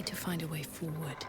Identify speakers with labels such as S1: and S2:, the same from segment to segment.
S1: to find a way forward.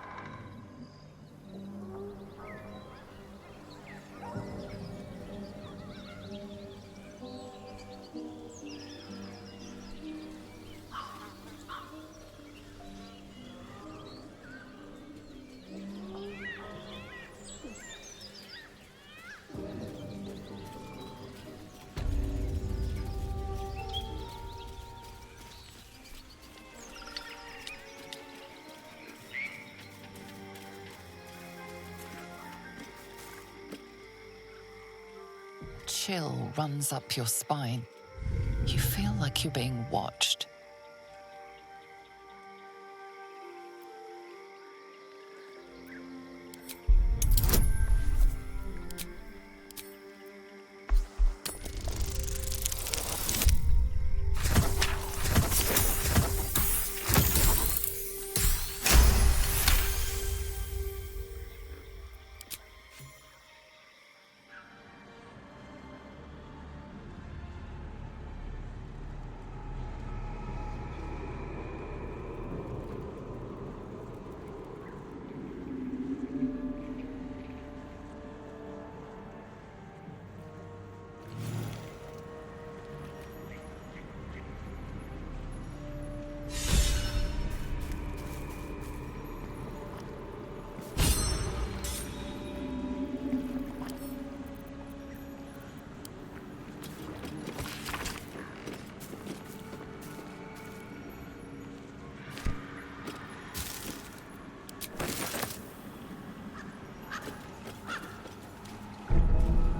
S2: Chill runs up your spine. You feel like you're being watched.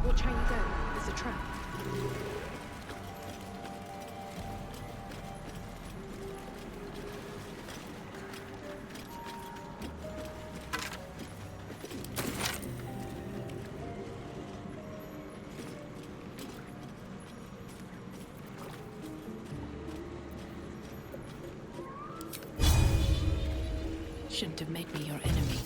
S1: Watch how you go. There's a trap. Shouldn't have made me your enemy.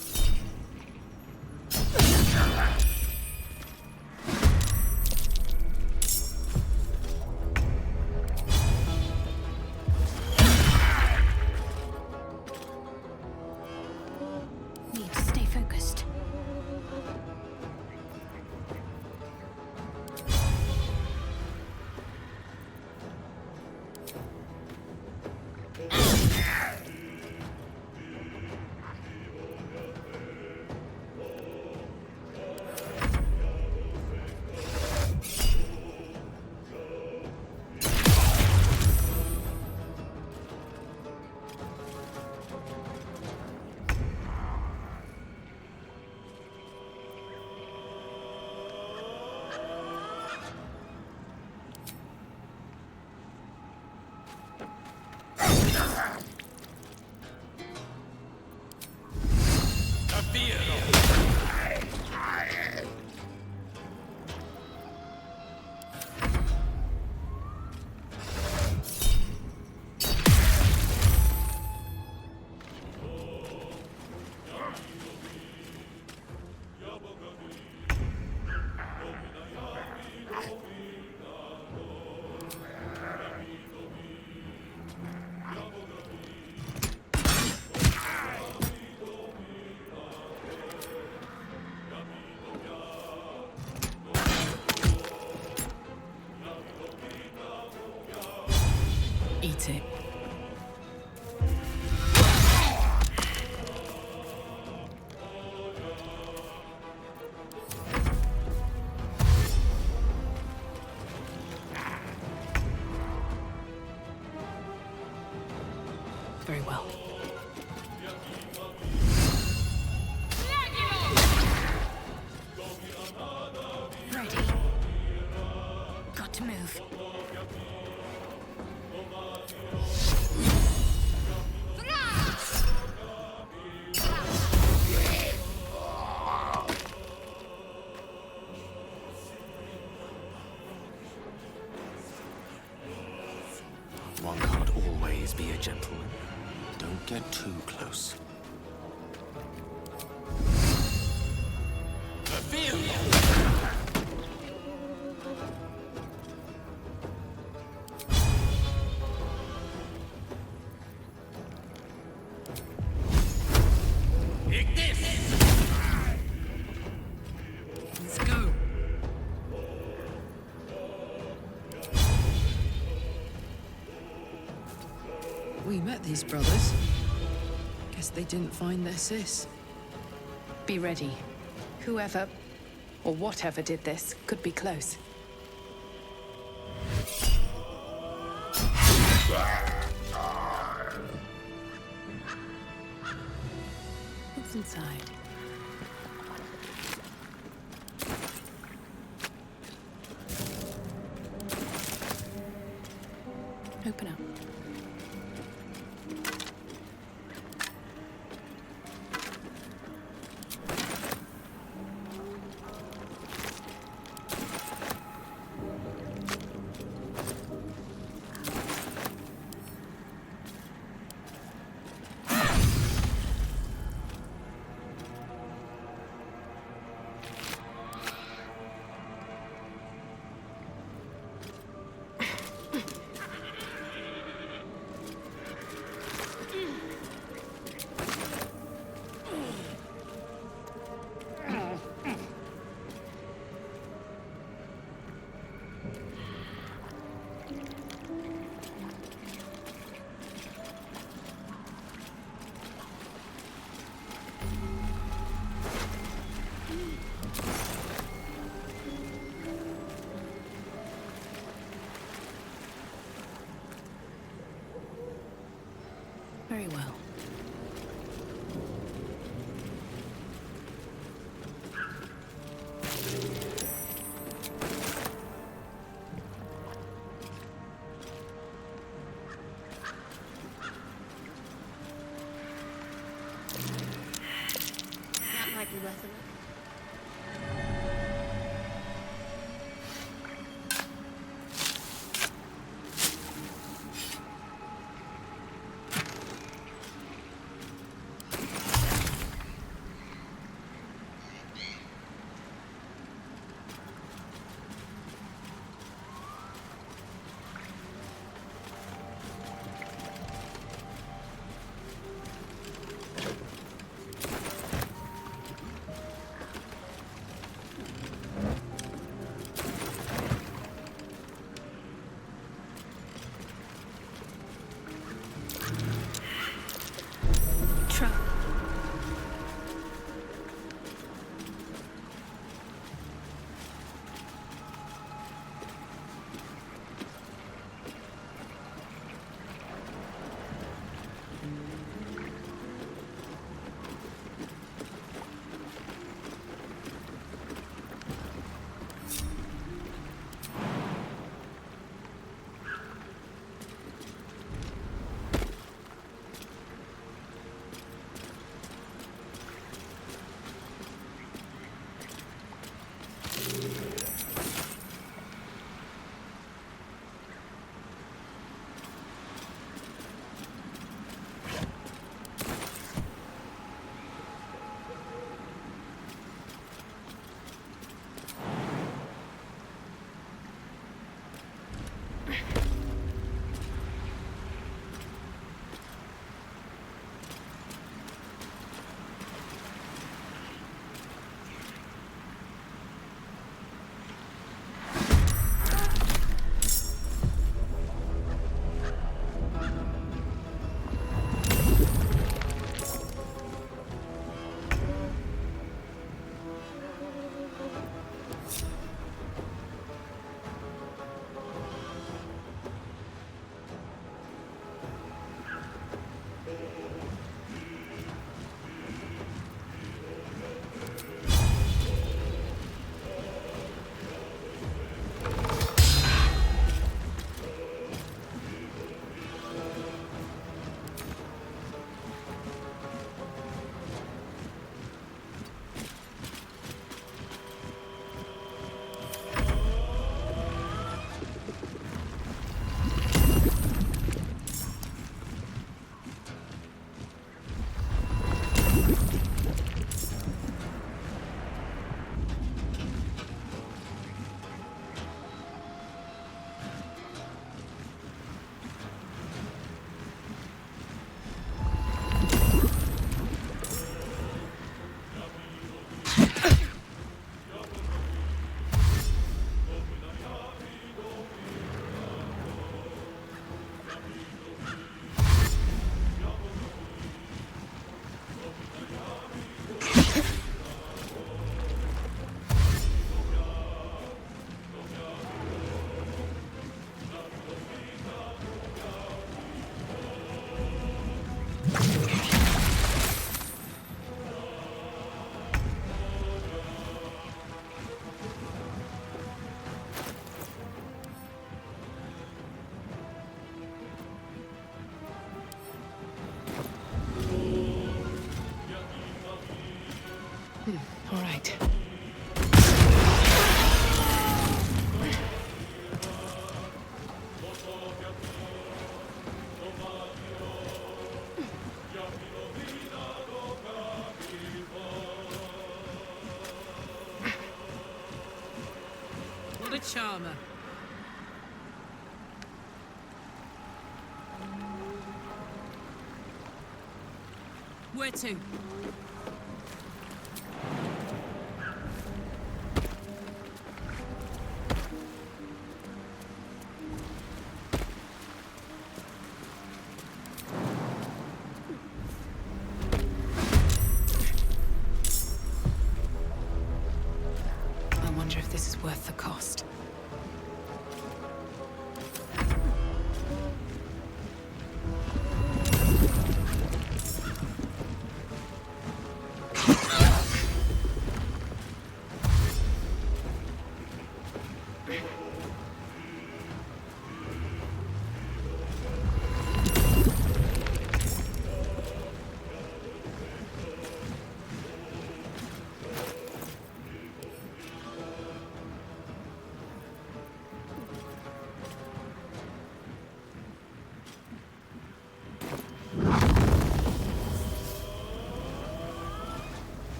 S1: Need to stay focused. Eat it. Very well. Ready. Got to move.
S3: One can't always be a gentleman. Don't get too close.
S4: We met these brothers. Guess they didn't find their sis.
S5: Be ready. Whoever, or whatever did this, could be close. What's inside? Open up.
S1: Very well.
S6: That might be worth a look.
S5: All right.
S4: What a charmer. Where to?
S5: I wonder if this is worth the cost.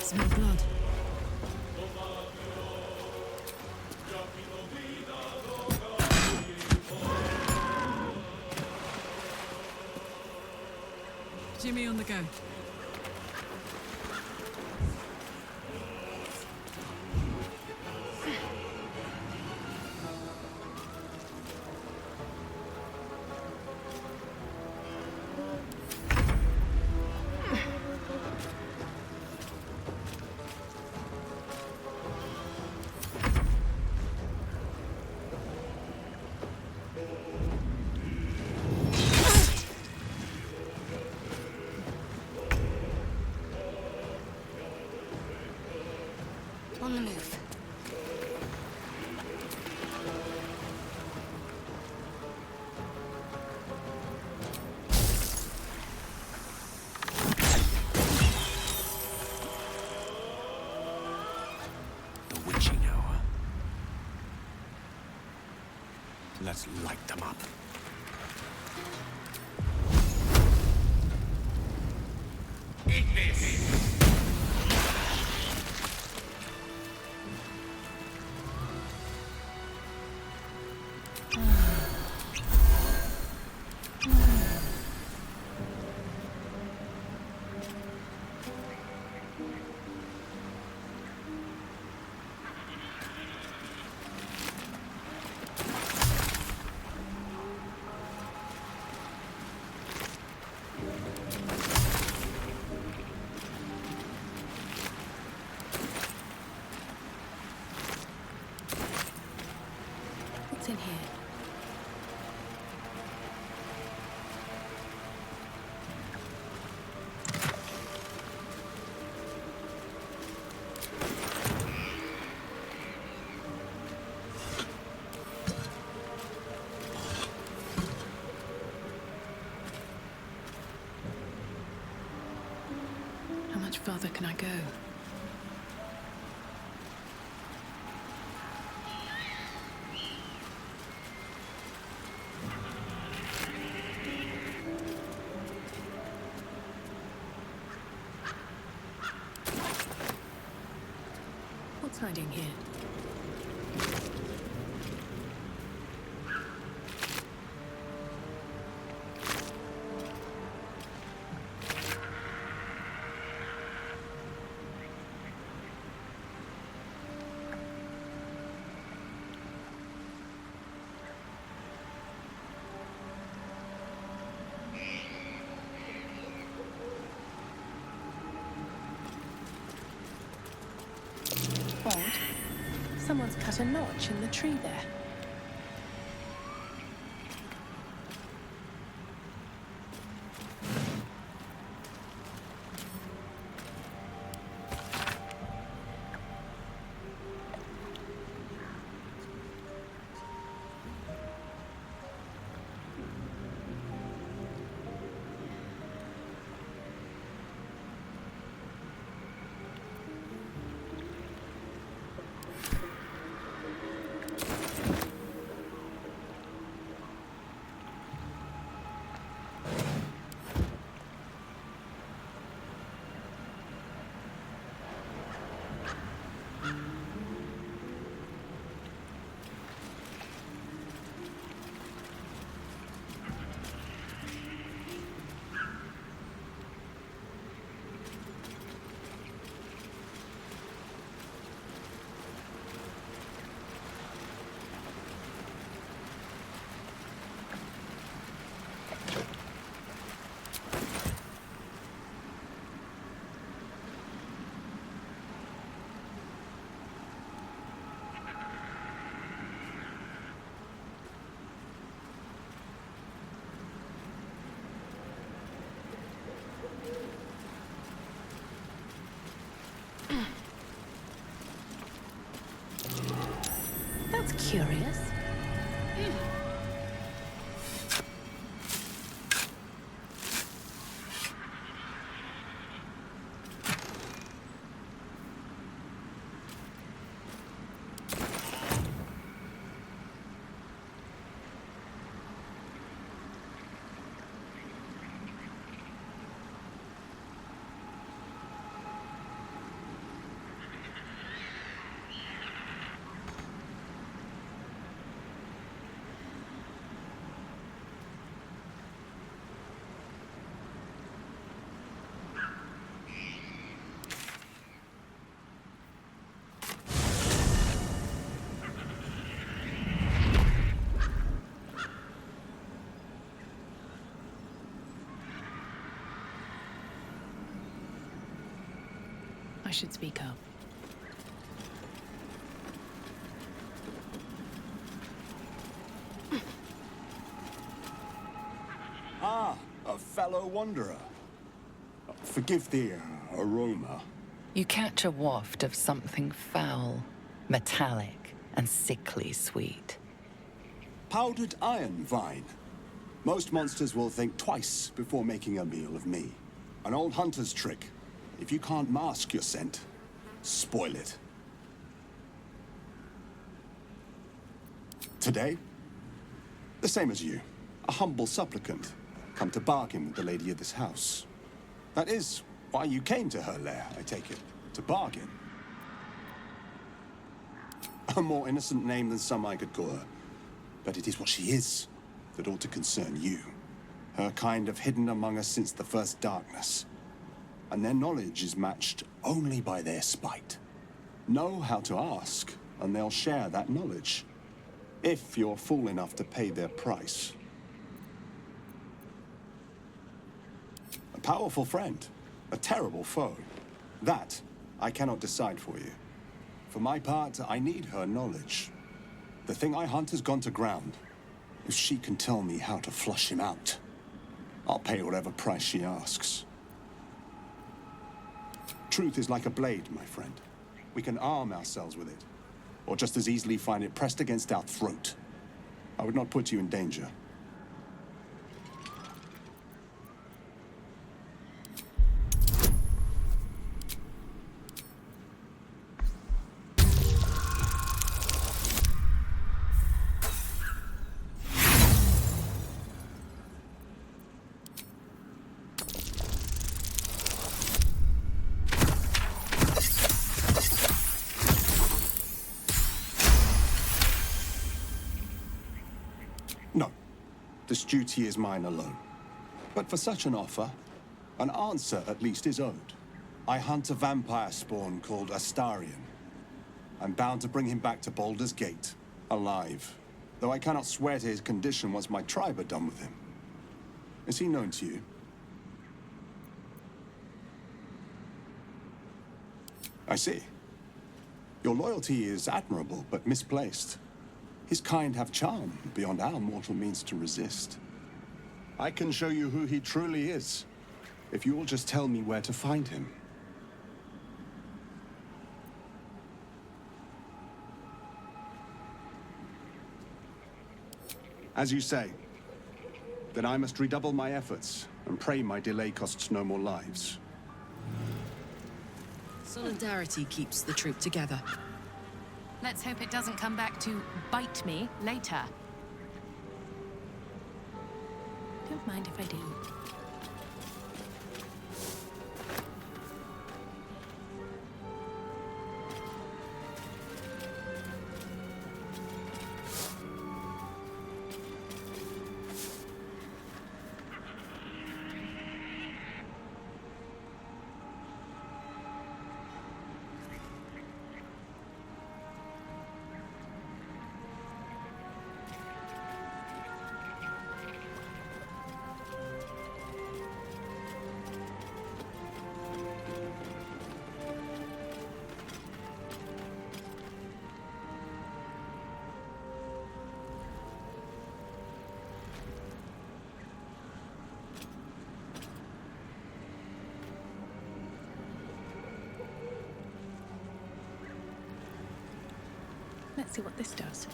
S4: Smell blood. Jimmy on the go.
S1: On the move.
S3: The witching hour. Let's light them up. Eat this!
S1: What's in here?
S5: How much farther can I go?
S1: What's hiding here?
S5: Odd. Someone's cut a notch in the tree there. That's curious. I should speak up.
S7: Ah, a fellow wanderer. Forgive the aroma.
S2: You catch a waft of something foul, metallic, and sickly sweet.
S7: Powdered iron vine. Most monsters will think twice before making a meal of me. An old hunter's trick. If you can't mask your scent, spoil it. Today, the same as you. A humble supplicant, come to bargain with the lady of this house. That is why you came to her lair, I take it, to bargain. A more innocent name than some I could call her. But it is what she is that ought to concern you. Her kind have hidden among us since the first darkness. And their knowledge is matched only by their spite. Know how to ask, and they'll share that knowledge. If you're fool enough to pay their price. A powerful friend, a terrible foe. That I cannot decide for you. For my part, I need her knowledge. The thing I hunt has gone to ground. If she can tell me how to flush him out, I'll pay whatever price she asks. Truth is like a blade, my friend. We can arm ourselves with it, or just as easily find it pressed against our throat. I would not put you in danger. No. This duty is mine alone. But for such an offer, an answer at least is owed. I hunt a vampire spawn called Astarion. I'm bound to bring him back to Baldur's Gate, alive. Though I cannot swear to his condition once my tribe are done with him. Is he known to you? I see. Your loyalty is admirable, but misplaced. His kind have charm beyond our mortal means to resist. I can show you who he truly is, if you will just tell me where to find him. As you say, then I must redouble my efforts and pray my delay costs no more lives.
S4: Solidarity keeps the troop together.
S1: Let's hope it doesn't come back to bite me later. Don't mind if I do. Let's see what this does.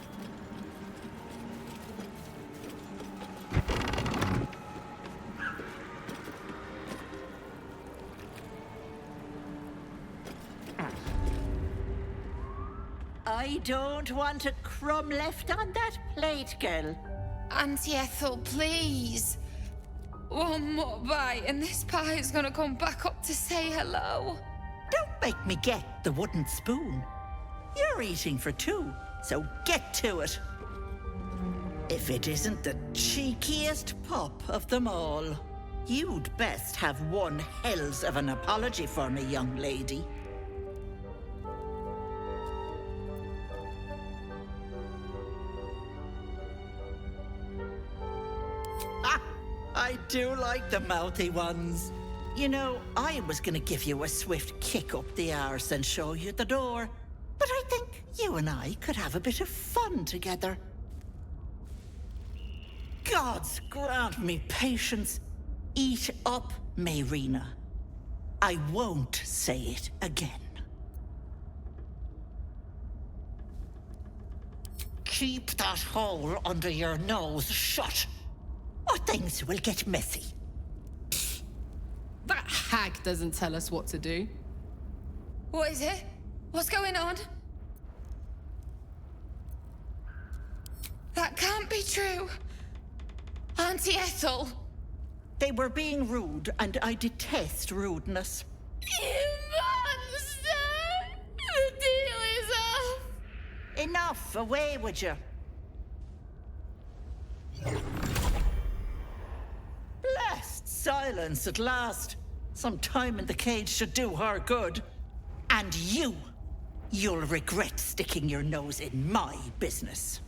S8: I don't want a crumb left on that plate, girl.
S9: Auntie Ethel, please. One more bite and this pie is gonna come back up to say hello.
S8: Don't make me get the wooden spoon. You're eating for two, so get to it. If it isn't the cheekiest pup of them all, you'd best have one hells of an apology for me, young lady. Ah, I do like the mouthy ones. You know, I was gonna give you a swift kick up the arse and show you the door. But I think you and I could have a bit of fun together. Gods grant me patience. Eat up, Mayrina. I won't say it again. Keep that hole under your nose shut, or things will get messy.
S4: That hag doesn't tell us what to do.
S9: What is it? What's going on? That can't be true. Auntie Ethel.
S8: They were being rude, and I detest rudeness.
S9: You monster! The deal is off.
S8: Enough, away with you. Blessed silence at last. Some time in the cage should do her good. And you'll regret sticking your nose in my business.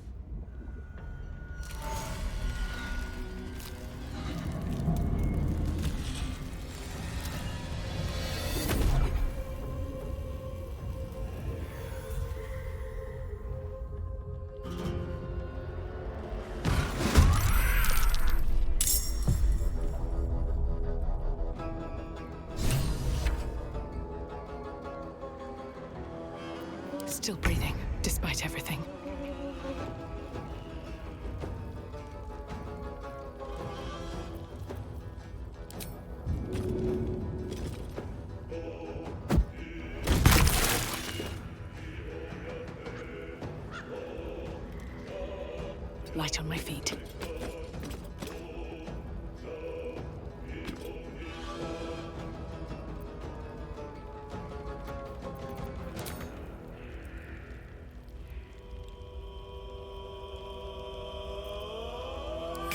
S1: Still breathing, despite everything. Light on my feet.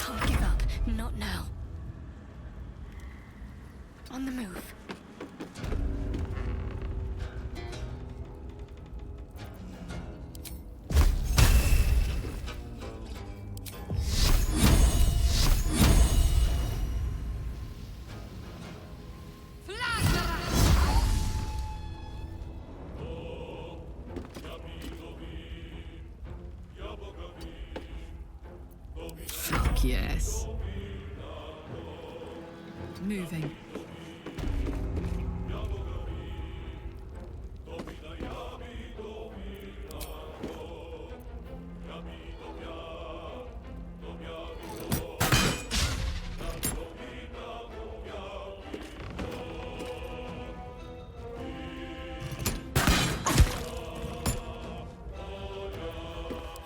S6: Can't give up. Not now. On the move.
S4: Fuck yes. Moving.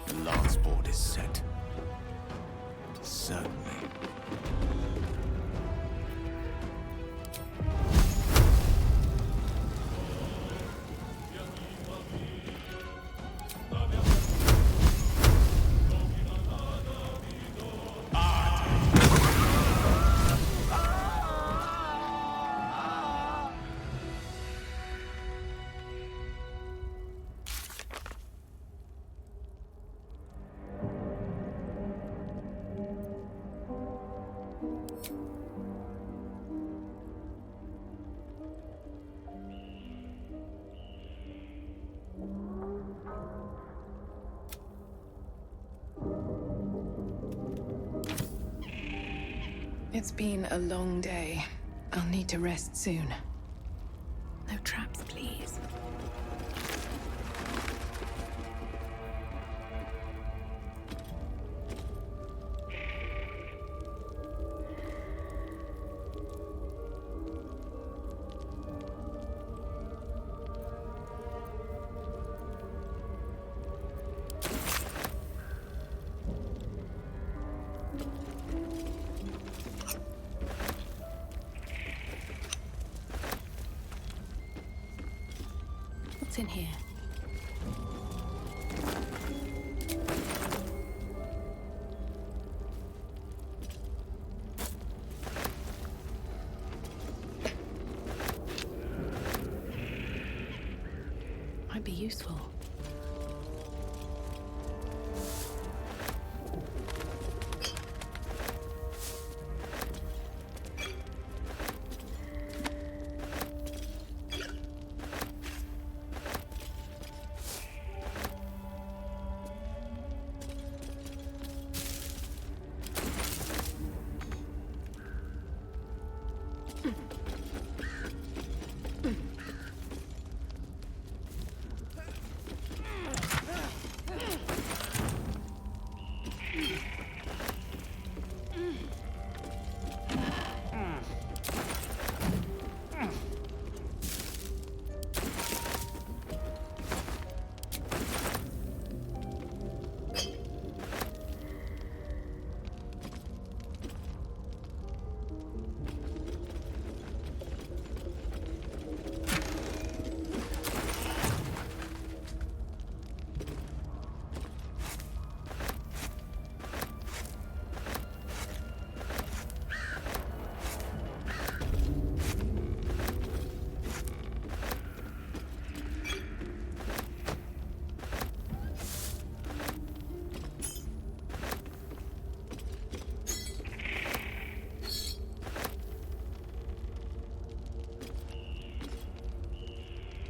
S3: The last board is set. Certainly.
S5: It's been a long day. I'll need to rest soon.
S1: No traps, please. What's in here? Might be useful.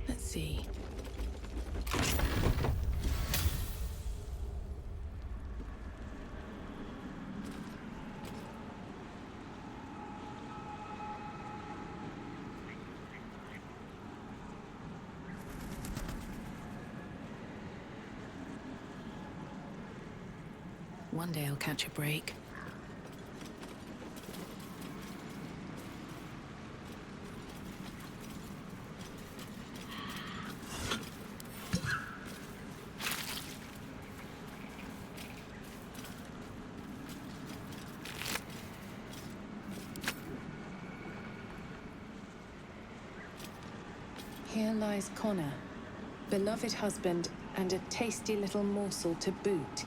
S1: Let's see. One day I'll catch a break.
S5: Here lies Connor, beloved husband, and a tasty little morsel to boot.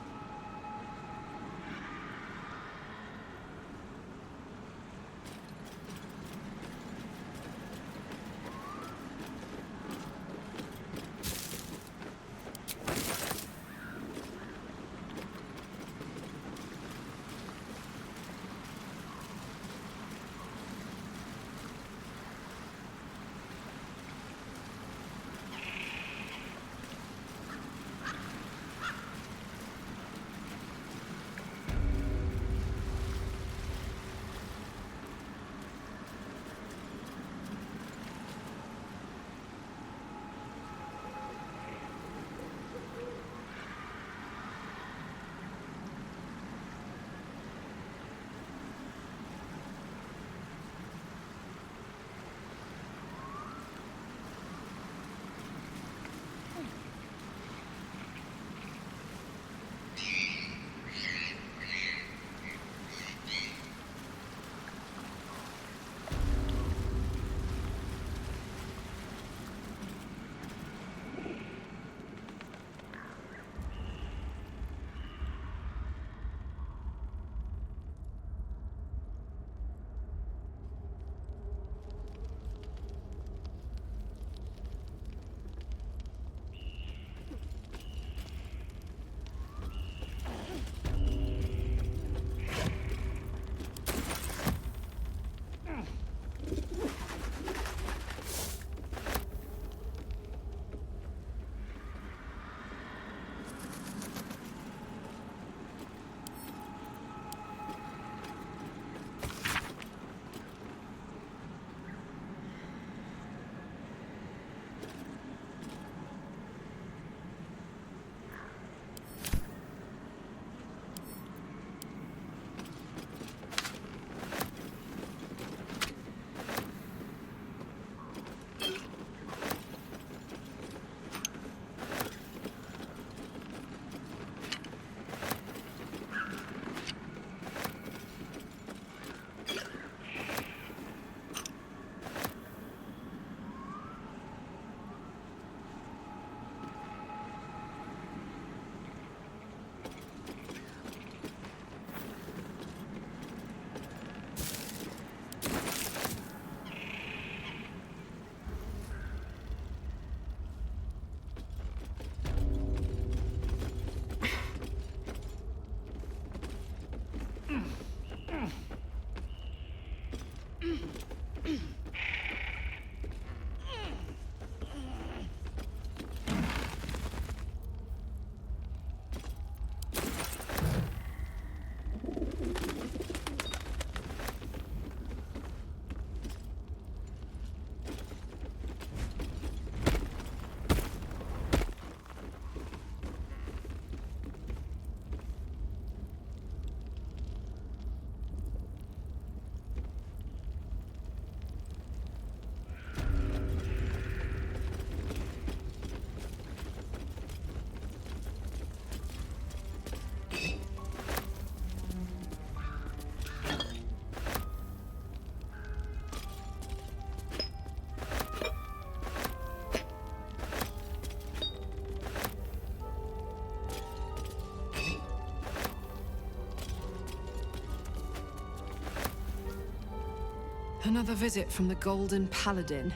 S4: Another visit from the Golden Paladin.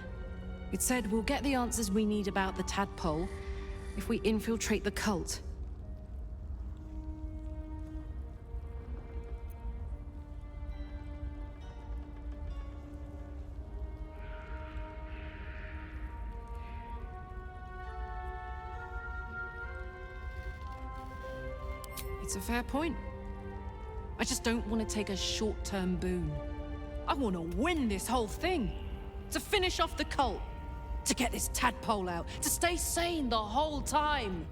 S4: It said we'll get the answers we need about the tadpole if we infiltrate the cult. It's a fair point. I just don't want to take a short-term boon. I want to win this whole thing. To finish off the cult. To get this tadpole out. To stay sane the whole time.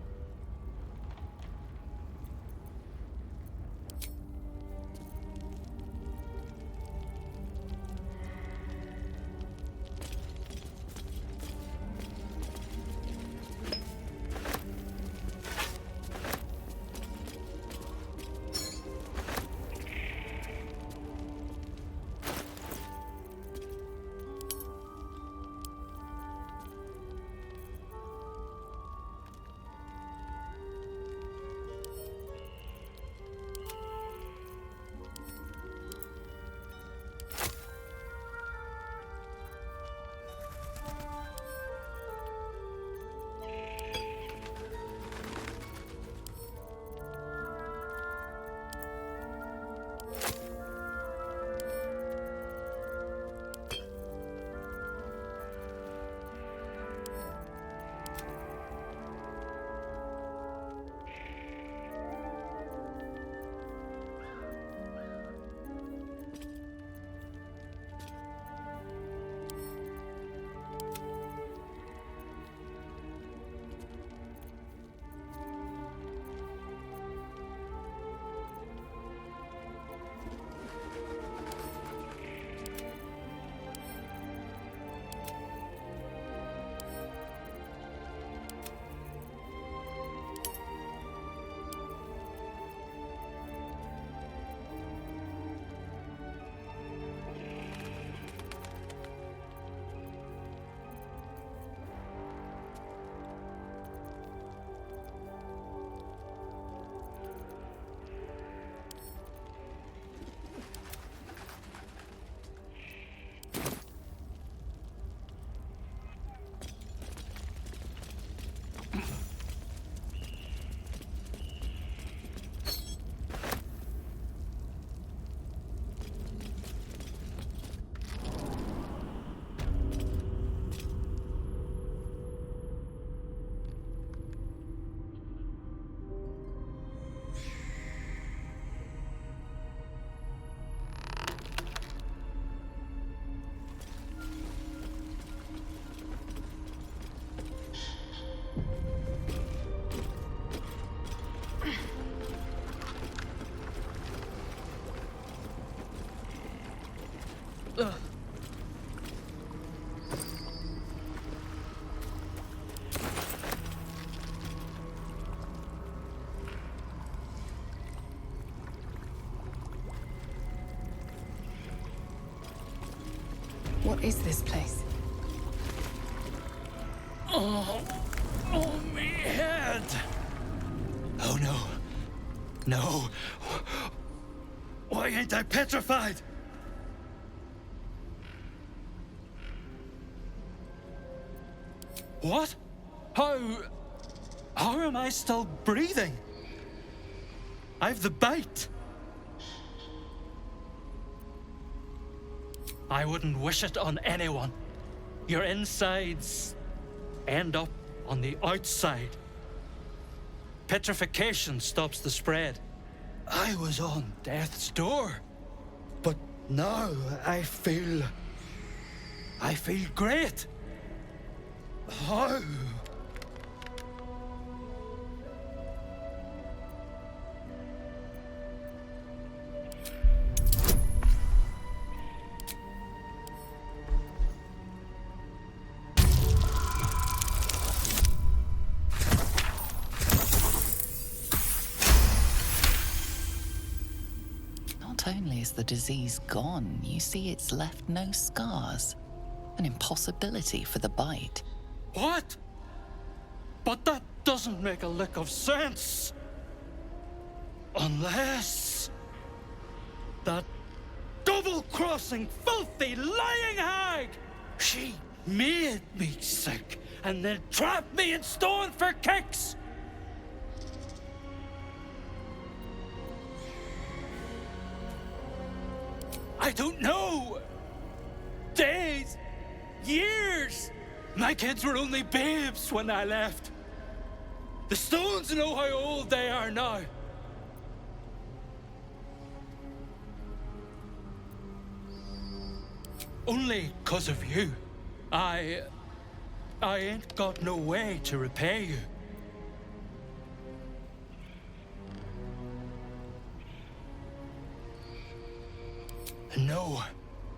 S5: What is this place?
S10: Oh, me head! Oh no. No. Why ain't I petrified? What? How am I still breathing? I've the bite. I wouldn't wish it on anyone. Your insides end up on the outside. Petrification stops the spread. I was on death's door, but now I feel great. How?
S2: Not only is the disease gone, you see it's left no scars. An impossibility for the bite.
S10: What? But that doesn't make a lick of sense. Unless that double-crossing, filthy, lying hag! She made me sick and then trapped me in stone for kicks! I don't know! Days, years! My kids were only babes when I left. The stones know how old they are now. Only 'cause of you. I ain't got no way to repay you. No,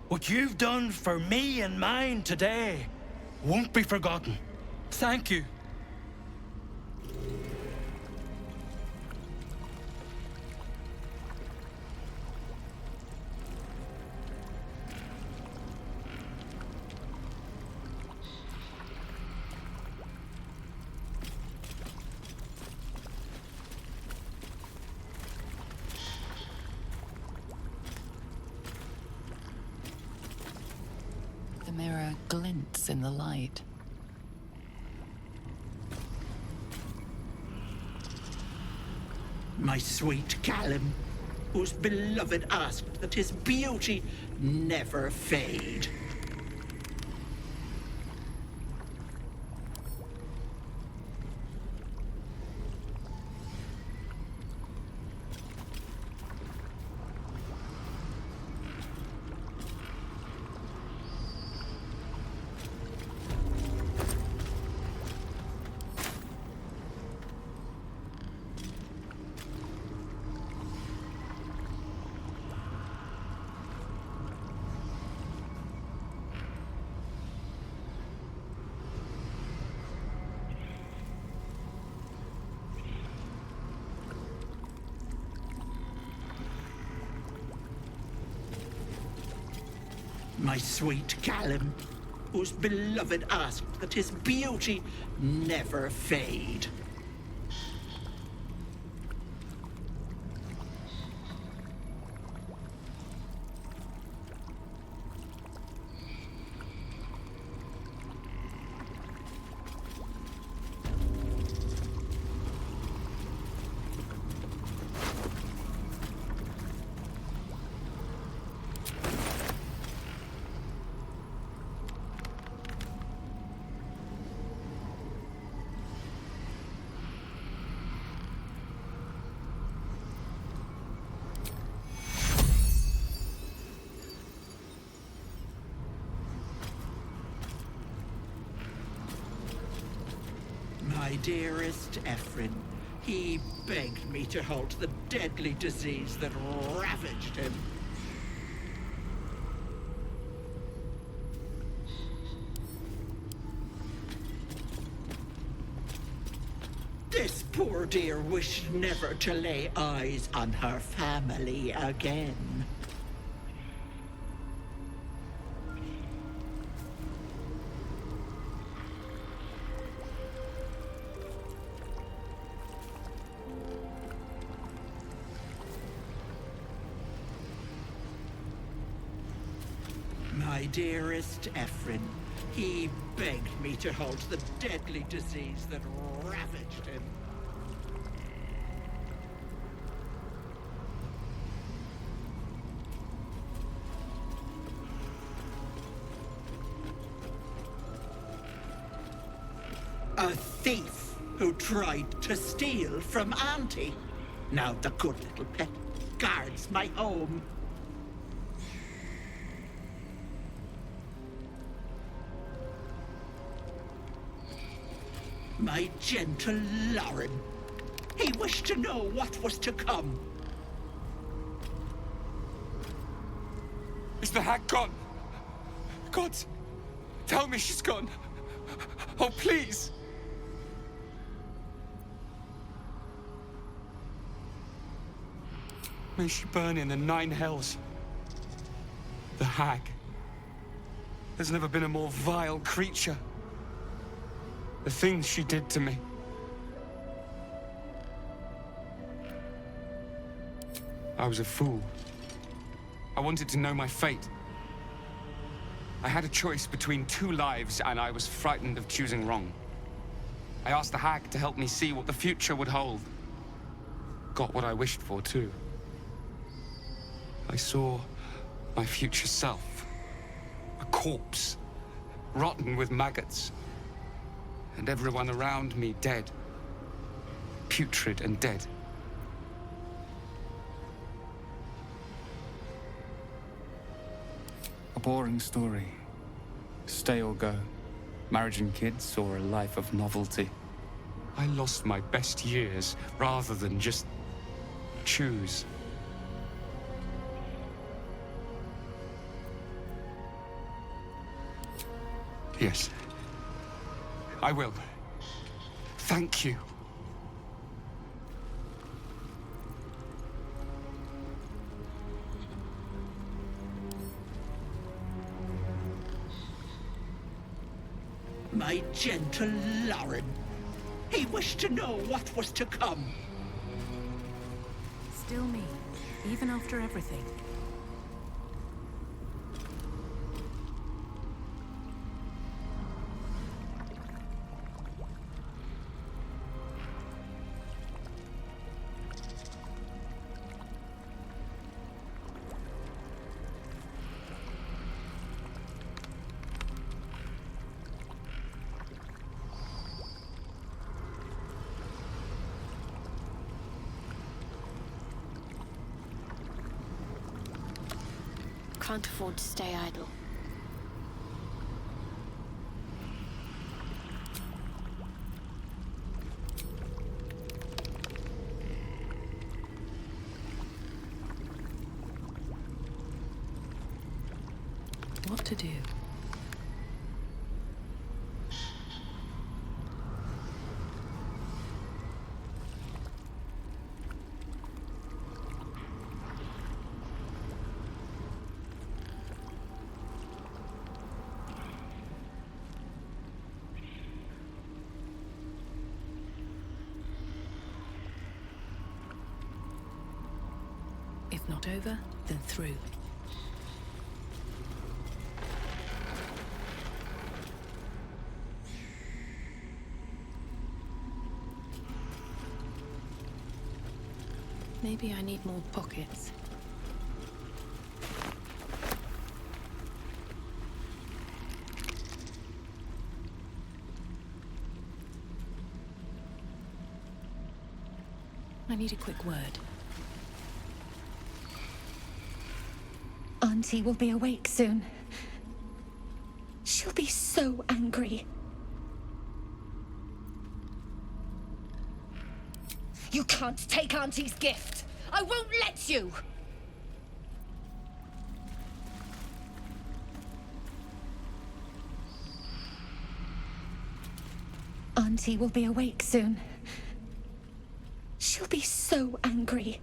S10: what you've done for me and mine today won't be forgotten. Thank you.
S2: The mirror glints in the light.
S8: My sweet Callum, whose beloved asked that his beauty never fade. My sweet Callum, whose beloved asked that his beauty never fade. My dearest Ephraim, he begged me to halt the deadly disease that ravaged him. This poor dear wished never to lay eyes on her family again. My dearest Ephraim, he begged me to halt the deadly disease that ravaged him. A thief who tried to steal from Auntie. Now the good little pet guards my home. My gentle Lauren. He wished to know what was to come.
S3: Is the hag gone? God, tell me she's gone. Oh, please. May she burn in the 9 hells. The hag. There's never been a more vile creature. The things she did to me. I was a fool. I wanted to know my fate. I had a choice between 2 lives, and I was frightened of choosing wrong. I asked the hag to help me see what the future would hold. Got what I wished for, too. I saw my future self. A corpse, rotten with maggots. And everyone around me dead. Putrid and dead.
S11: A boring story. Stay or go. Marriage and kids, or a life of novelty.
S3: I lost my best years rather than just choose. Yes. I will. Thank you.
S8: My gentle Lauren. He wished to know what was to come.
S1: Still me, even after everything.
S6: Can't afford to stay idle.
S1: What to do? If not over, then through. Maybe I need more pockets. I need a quick word.
S6: Auntie will be awake soon. She'll be so angry. You can't take Auntie's gift. I won't let you! Auntie will be awake soon. She'll be so angry.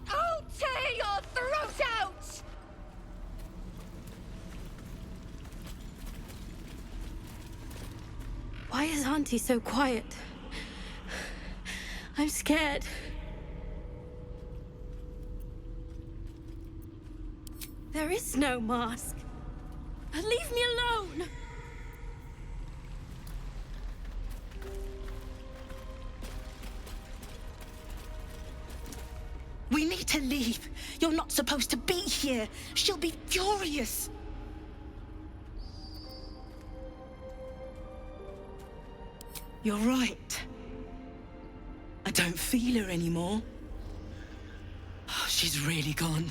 S6: I'll tear your throat out!
S12: Why is Auntie so quiet? I'm scared. There is no mask. Leave me alone!
S8: We need to leave. You're not supposed to be here. She'll be furious.
S13: You're right. I don't feel her anymore. She's really gone.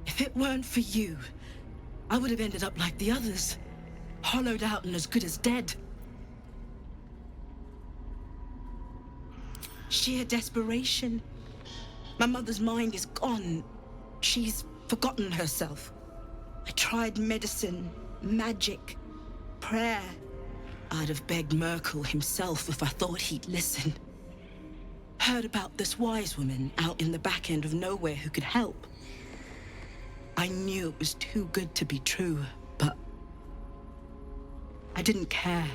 S13: If it weren't for you, I would have ended up like the others. Hollowed out and as good as dead. Sheer desperation. My mother's mind is gone. She's forgotten herself. I tried medicine, magic, prayer. I'd have begged Merkel himself if I thought he'd listen. Heard about this wise woman out in the back end of nowhere who could help. I knew it was too good to be true, but I didn't care.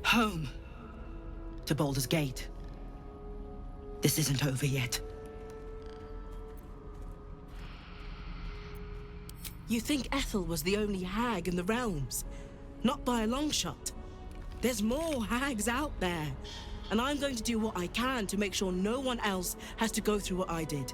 S13: Home. To Baldur's Gate. This isn't over yet. You think Ethel was the only hag in the realms? Not by a long shot. There's more hags out there. And I'm going to do what I can to make sure no one else has to go through what I did.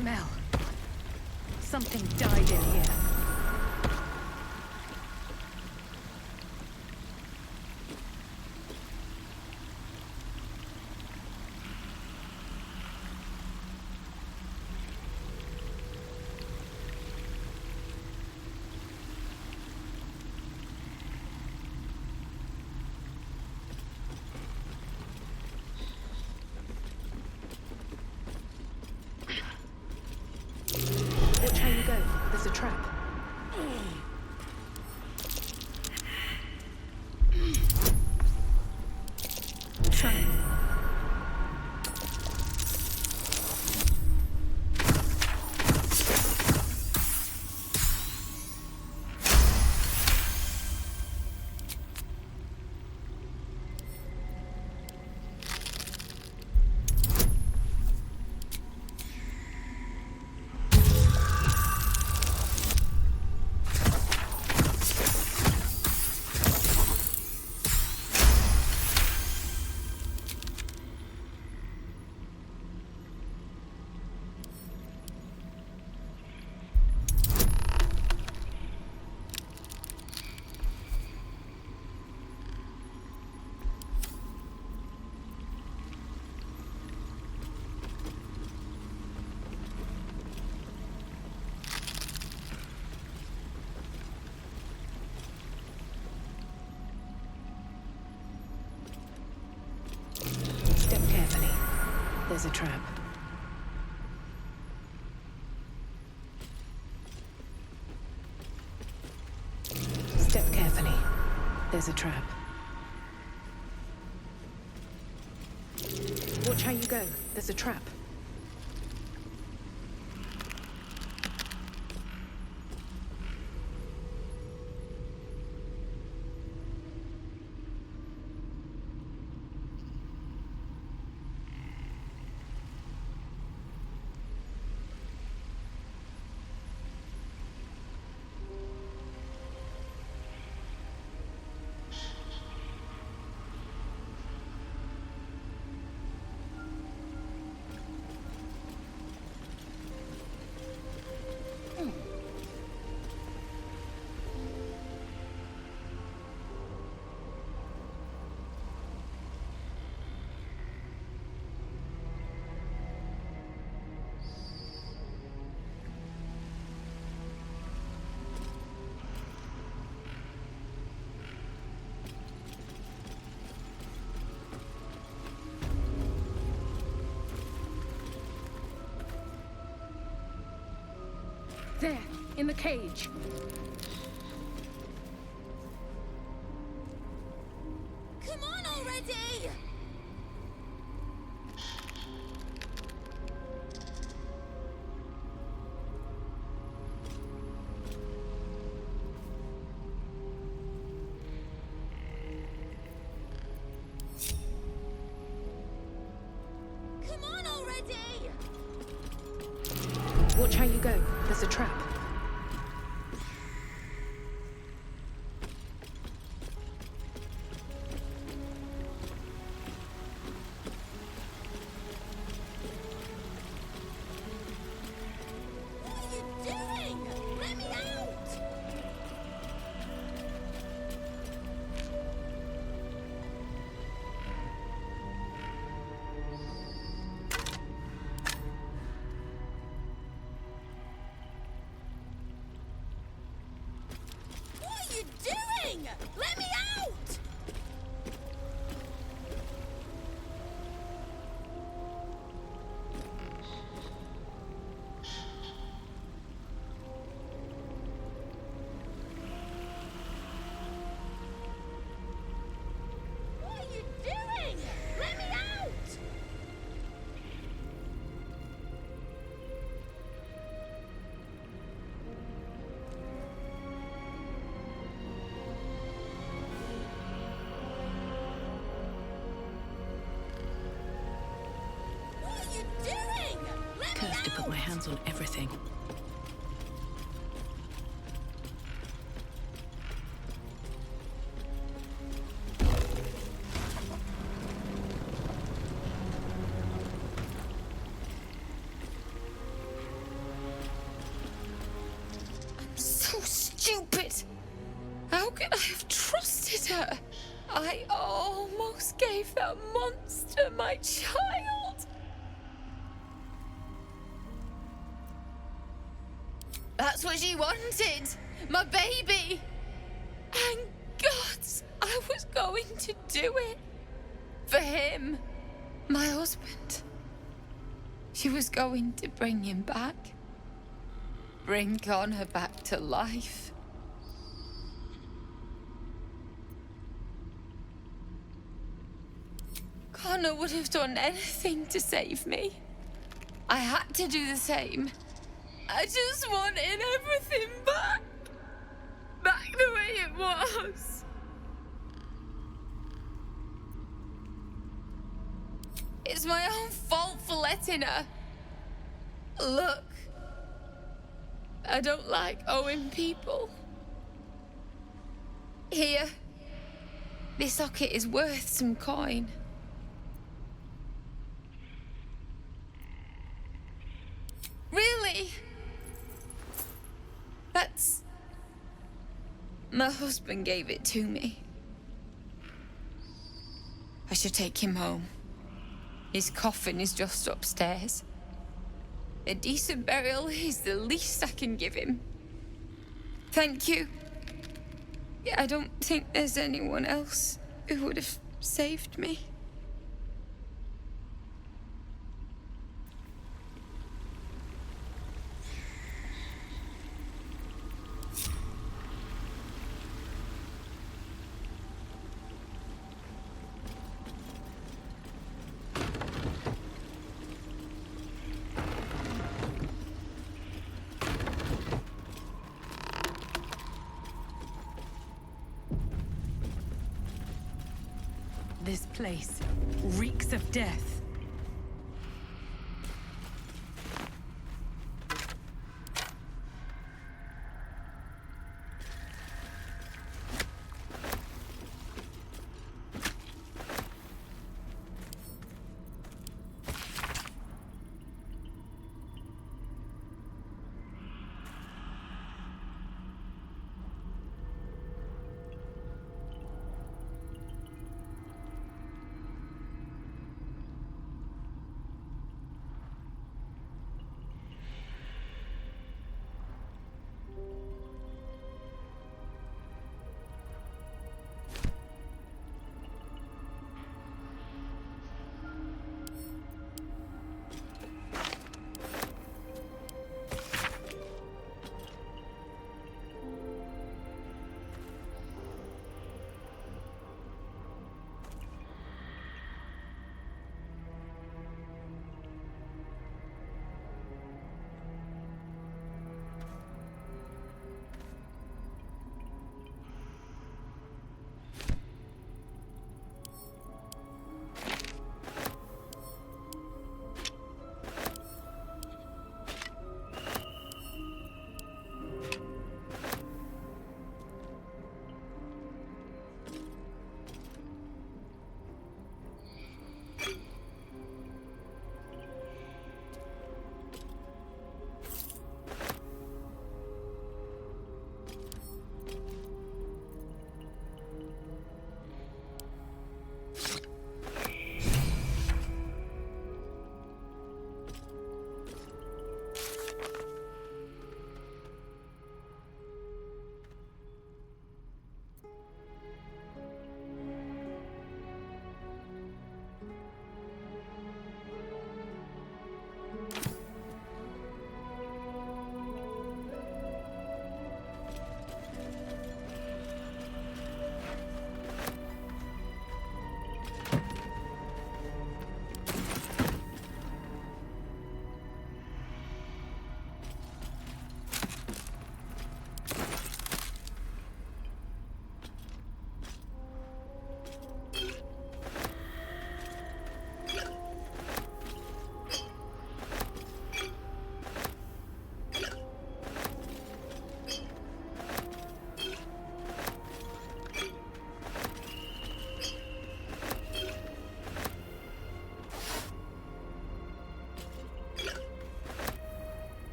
S1: Smell. Something died in here. Watch how you go. There's a trap. Try it. Step carefully. There's a trap. Step carefully. There's a trap. Watch how you go. There's a trap.
S6: There, in the cage.
S12: Come on already! Come on already!
S6: Watch how you go. There's a trap.
S12: What are you doing? Let me out! What are you doing? Let me out! What are you doing? Let me out! What are you doing? Let me
S1: Cursed to put my hands on everything.
S9: So stupid! How could I have trusted her? I almost gave that monster my child! That's what she wanted! My baby! And God, I was going to do it! For him! My husband. She was going to bring him back. Bring Connor back to life. Connor would have done anything to save me. I had to do the same. I just wanted everything back. Back the way it was. It's my own fault for letting her. Look. I don't like owing people. Here. This socket is worth some coin. Really? That's... My husband gave it to me. I should take him home. His coffin is just upstairs. A decent burial is the least I can give him. Thank you. I don't think there's anyone else who would have saved me.
S1: This place reeks of death.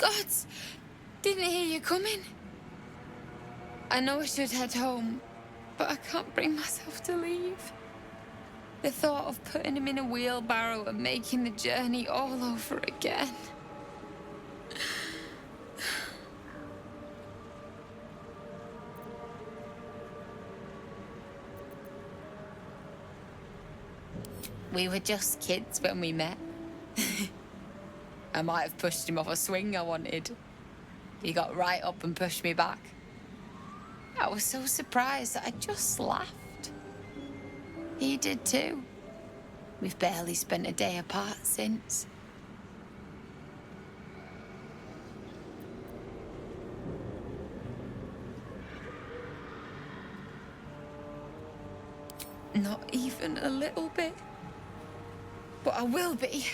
S9: gods! Didn't hear you coming. I know I should head home, but I can't bring myself to leave. The thought of putting him in a wheelbarrow and making the journey all over again. We were just kids when we met. I might have pushed him off a swing I wanted. He got right up and pushed me back. I was so surprised that I just laughed. He did too. We've barely spent a day apart since. Not even a little bit. But I will be.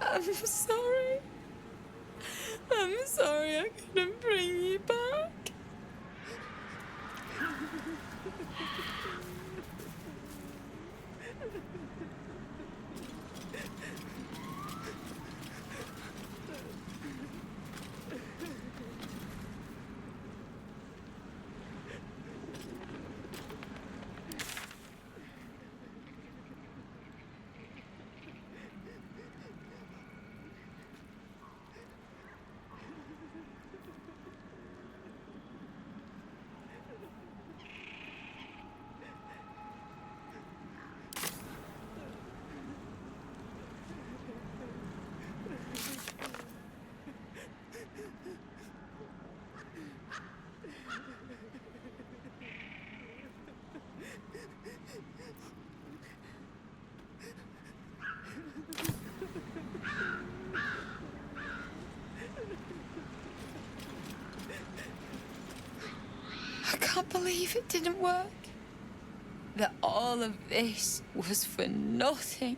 S9: I'm sorry. I'm sorry I couldn't bring you back. I can't believe it didn't work. That all of this was for nothing.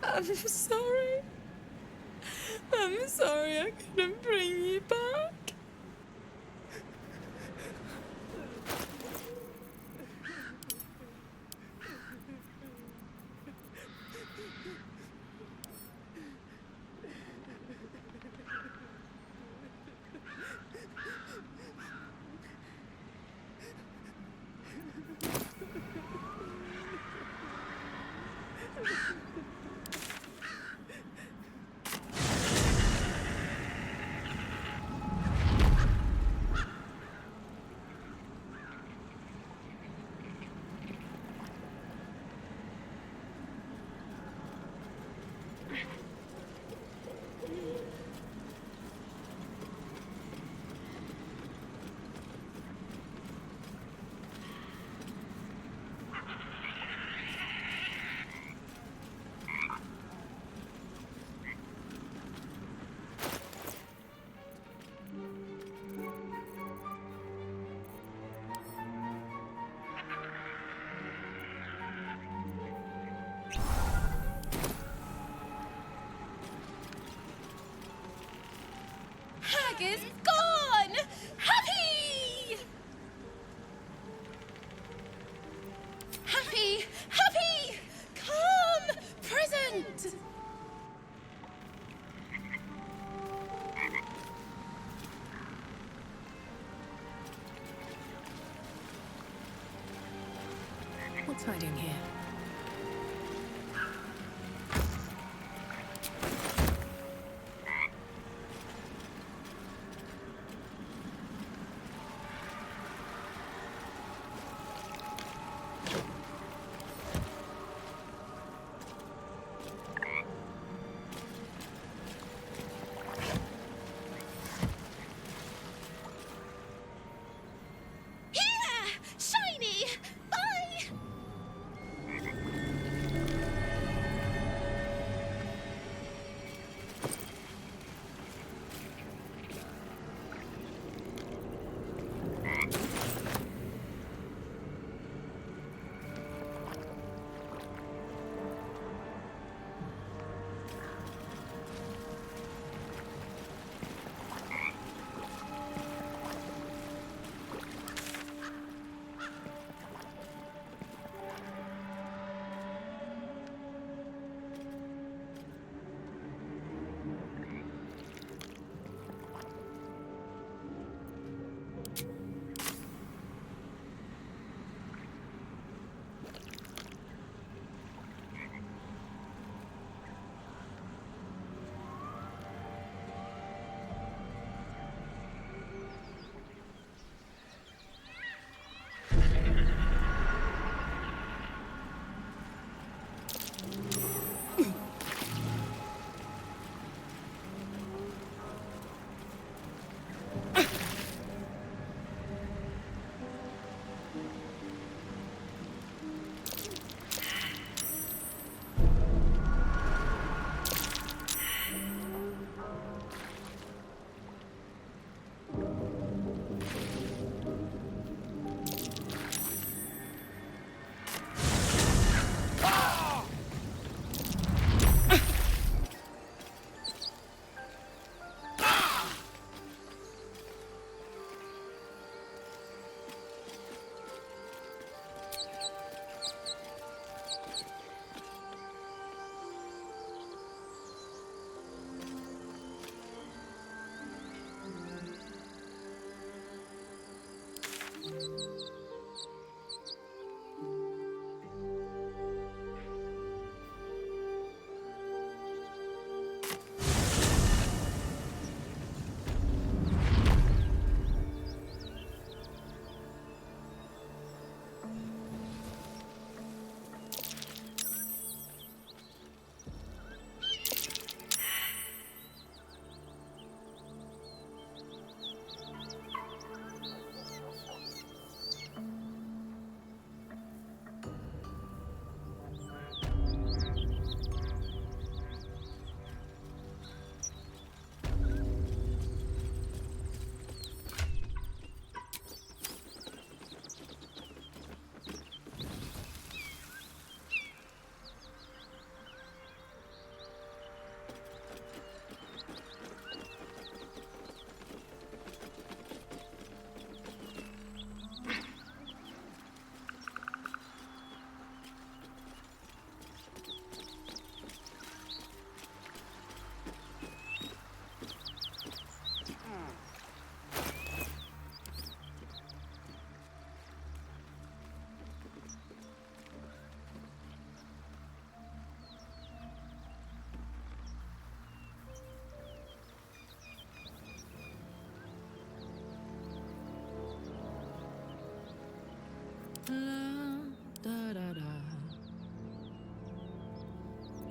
S9: I'm sorry. I'm sorry I couldn't bring you back. Hag is gone! Have you
S1: hiding here?
S12: Shiny! Bye!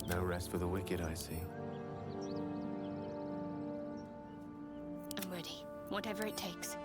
S14: No rest for the wicked, I see.
S12: I'm ready. Whatever it takes.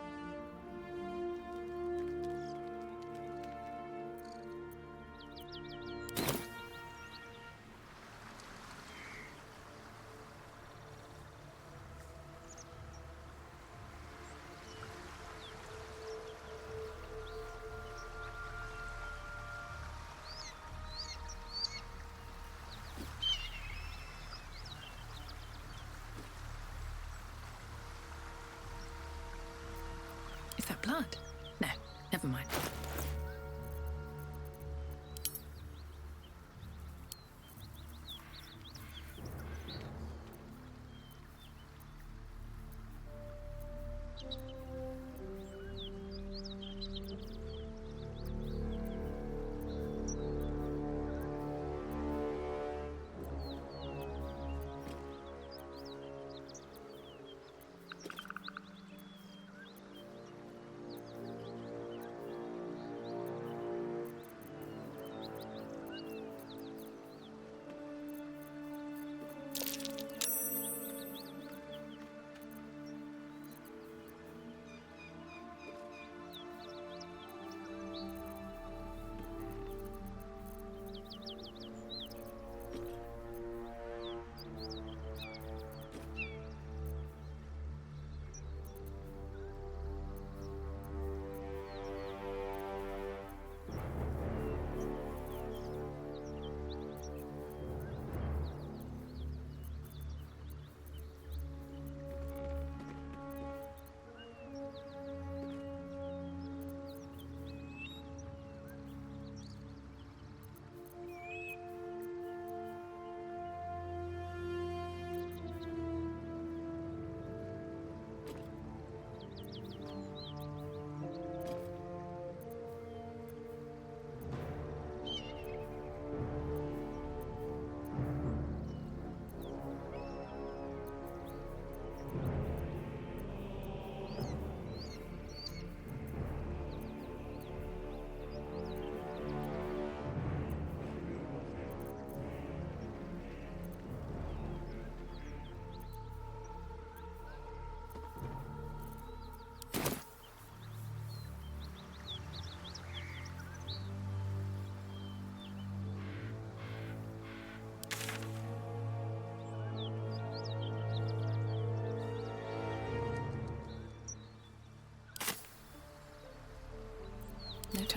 S1: Is that blood? No, never mind.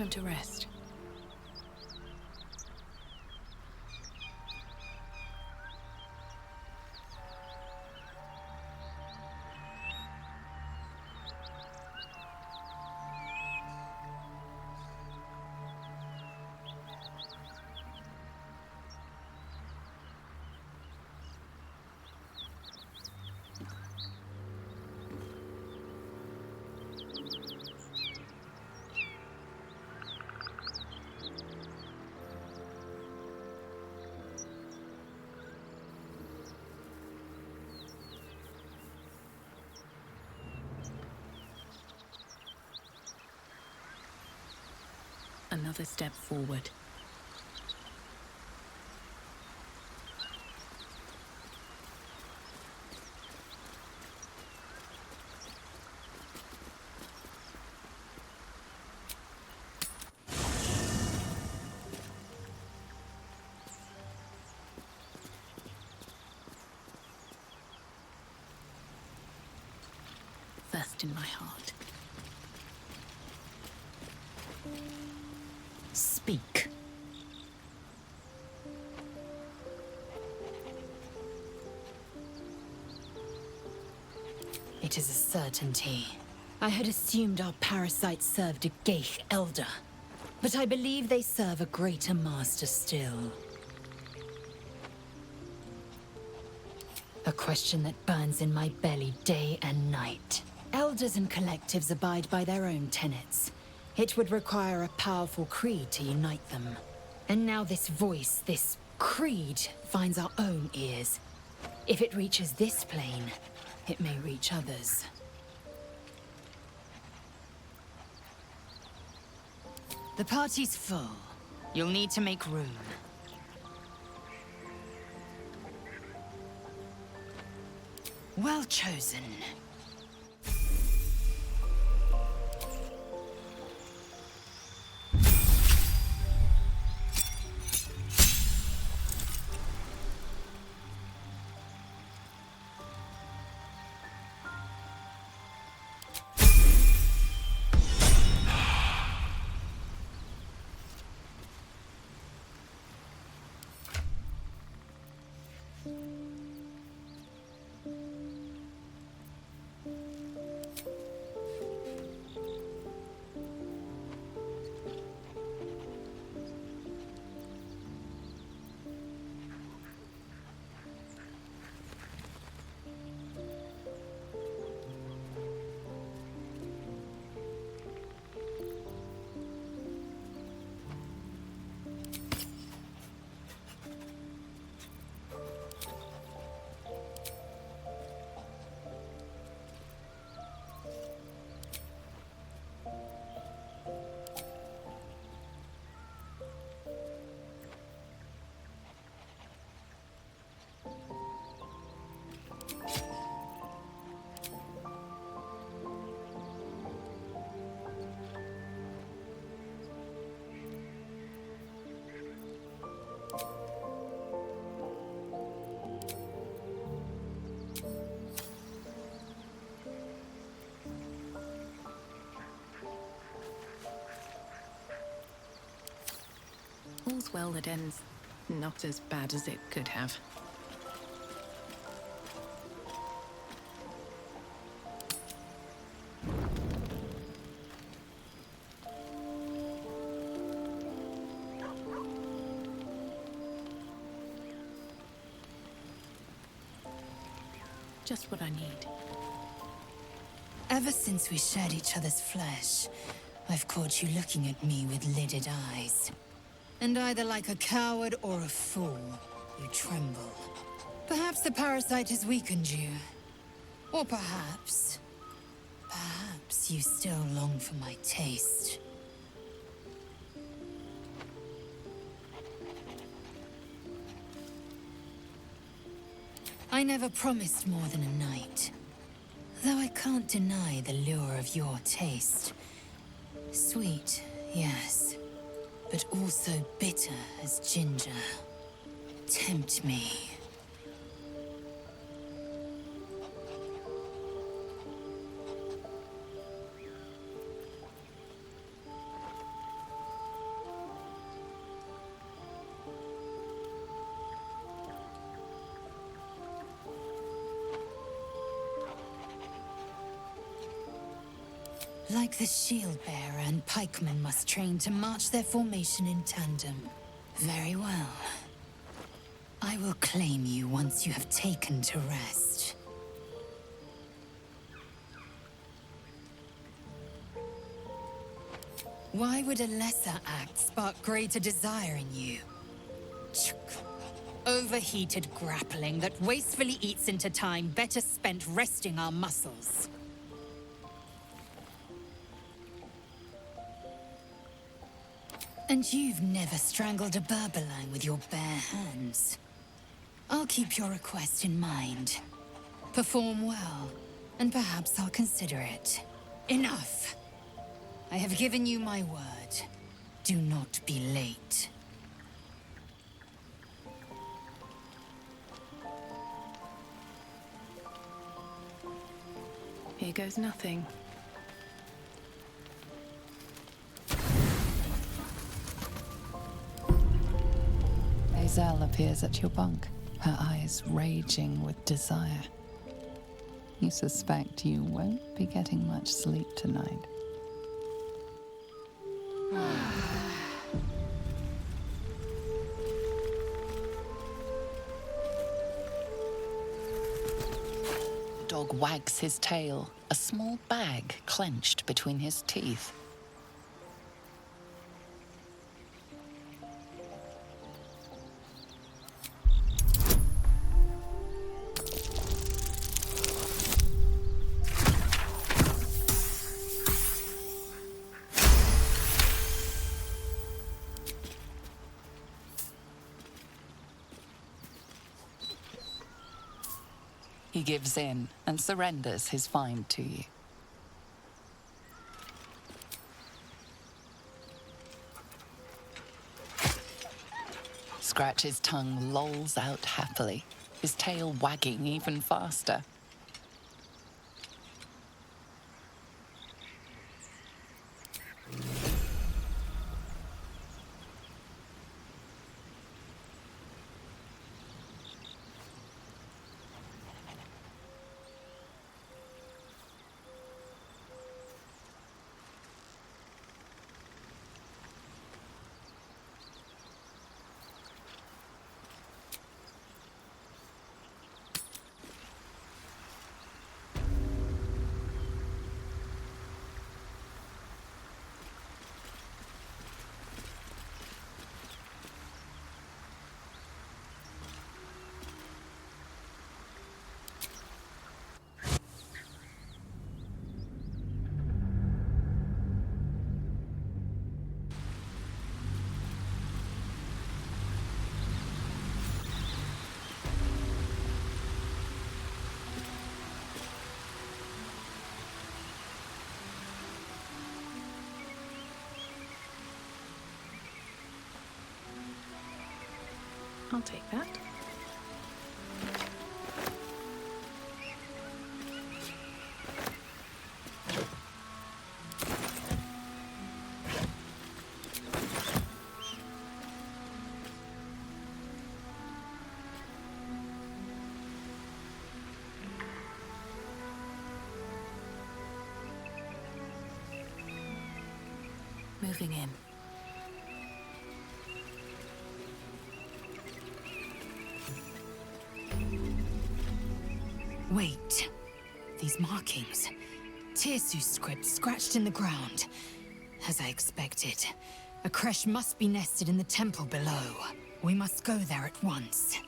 S5: Time to rest. Another step forward. Thirst in my heart. Speak.
S15: It is a certainty. I had assumed our parasites served a Geich elder, but I believe they serve a greater master still. A question that burns in my belly day and night. Elders and collectives abide by their own tenets. It would require a powerful creed to unite them. And now this voice, this creed, finds our own ears. If it reaches this plane, it may reach others. The party's full. You'll need to make room. Well chosen.
S5: All's well that ends not as bad as it could have. Just what I need.
S15: Ever since we shared each other's flesh, I've caught you looking at me with lidded eyes. And either like a coward or a fool, you tremble. Perhaps the parasite has weakened you. Or perhaps you still long for my taste. I never promised more than a night. Though I can't deny the lure of your taste. Sweet, yes, but also bitter as ginger. Tempt me. Like the shield bearer and pikemen must train to march their formation in tandem. Very well. I will claim you once you have taken to rest. Why would a lesser act spark greater desire in you? Overheated grappling that wastefully eats into time better spent resting our muscles. And you've never strangled a Berbeline with your bare hands. I'll keep your request in mind. Perform well, and perhaps I'll consider it. Enough! I have given you my word. Do not be late.
S5: Here goes nothing.
S2: Hazel appears at your bunk, her eyes raging with desire. You suspect you won't be getting much sleep tonight. The dog wags his tail, a small bag clenched between his teeth. He gives in and surrenders his find to you. Scratch's tongue lolls out happily, his tail wagging even faster.
S5: I'll take that. Moving in.
S15: Wait. These markings. Tirsu's script scratched in the ground. As I expected. A creche must be nested in the temple below. We must go there at once.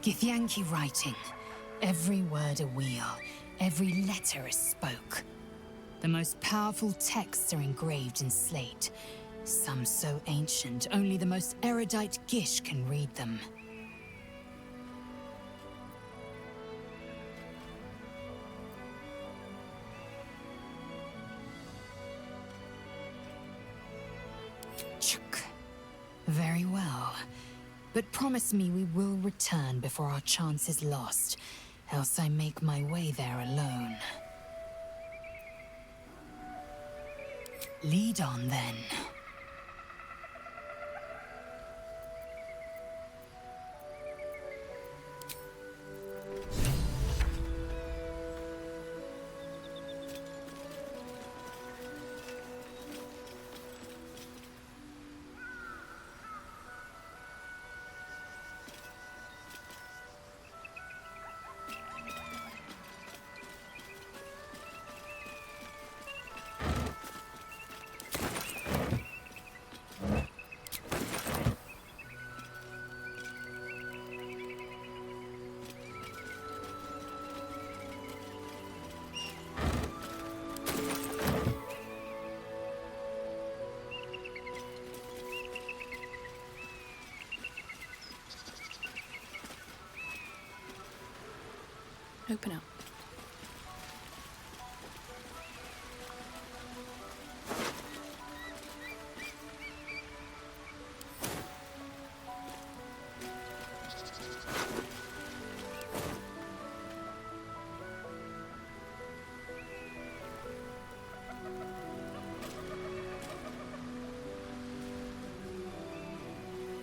S15: Githyanki writing. Every word a wheel. Every letter a spoke. The most powerful texts are engraved in slate. Some so ancient, only the most erudite Gish can read them. Chuk. Very well. But promise me we will return before our chance is lost, else I make my way there alone. Lead on, then.
S5: Open up.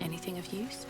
S5: Anything of use?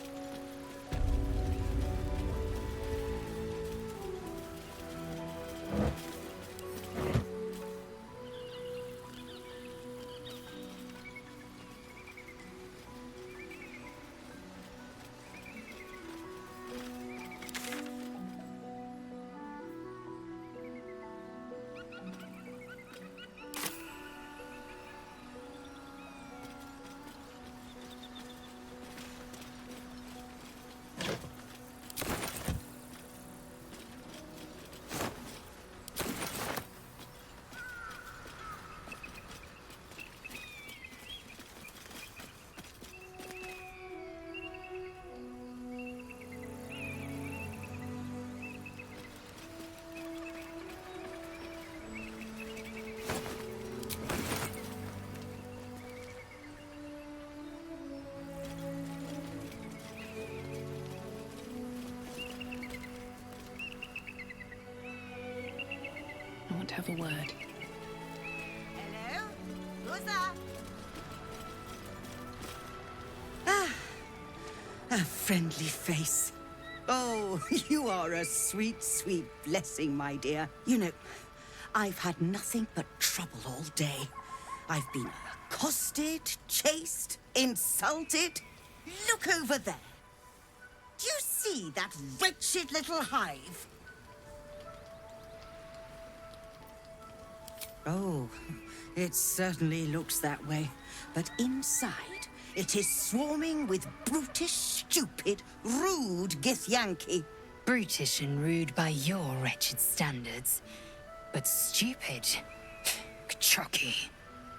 S5: I want to have a word.
S16: Hello? Who's that? Ah, a friendly face. Oh, you are a sweet, sweet blessing, my dear. You know, I've had nothing but trouble all day. I've been accosted, chased, insulted. Look over there. Do you see that wretched little hive? Oh, it certainly looks that way. But inside, it is swarming with brutish, stupid, rude Githyanki.
S15: Brutish and rude by your wretched standards, but stupid. Chucky.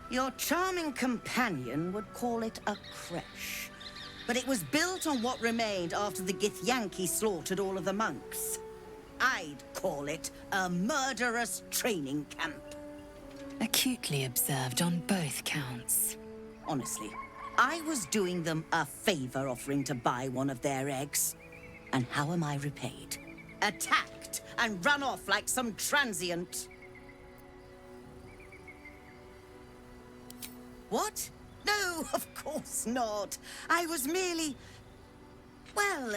S16: Your charming companion would call it a creche. But it was built on what remained after the Githyanki slaughtered all of the monks. I'd call it a murderous training camp.
S15: Acutely observed on both counts.
S16: Honestly, I was doing them a favor offering to buy one of their eggs. And how am I repaid? Attacked and run off like some transient. What? No, of course not. I was merely... well...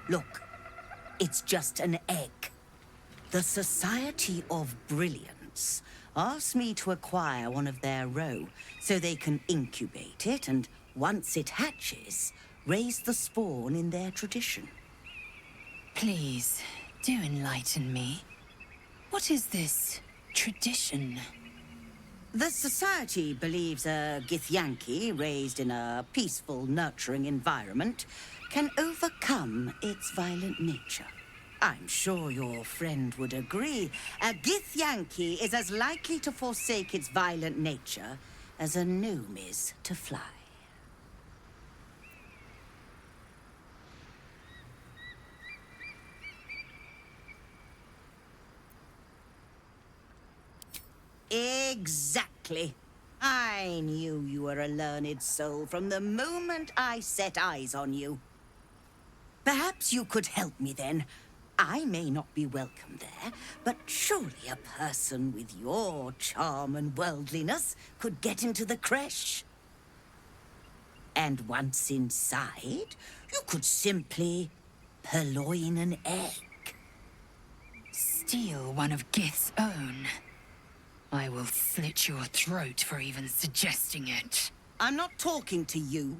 S16: Look, it's just an egg. The Society of Brilliance asked me to acquire one of their roe so they can incubate it and, once it hatches, raise the spawn in their tradition.
S15: Please, do enlighten me. What is this tradition?
S16: The Society believes a Githyanki raised in a peaceful, nurturing environment can overcome its violent nature. I'm sure your friend would agree. A Githyanki is as likely to forsake its violent nature as a gnome is to fly. Exactly. I knew you were a learned soul from the moment I set eyes on you. Perhaps you could help me then. I may not be welcome there, but surely a person with your charm and worldliness could get into the creche. And once inside, you could simply purloin an egg.
S15: Steal one of Gith's own. I will slit your throat for even suggesting it.
S16: I'm not talking to you.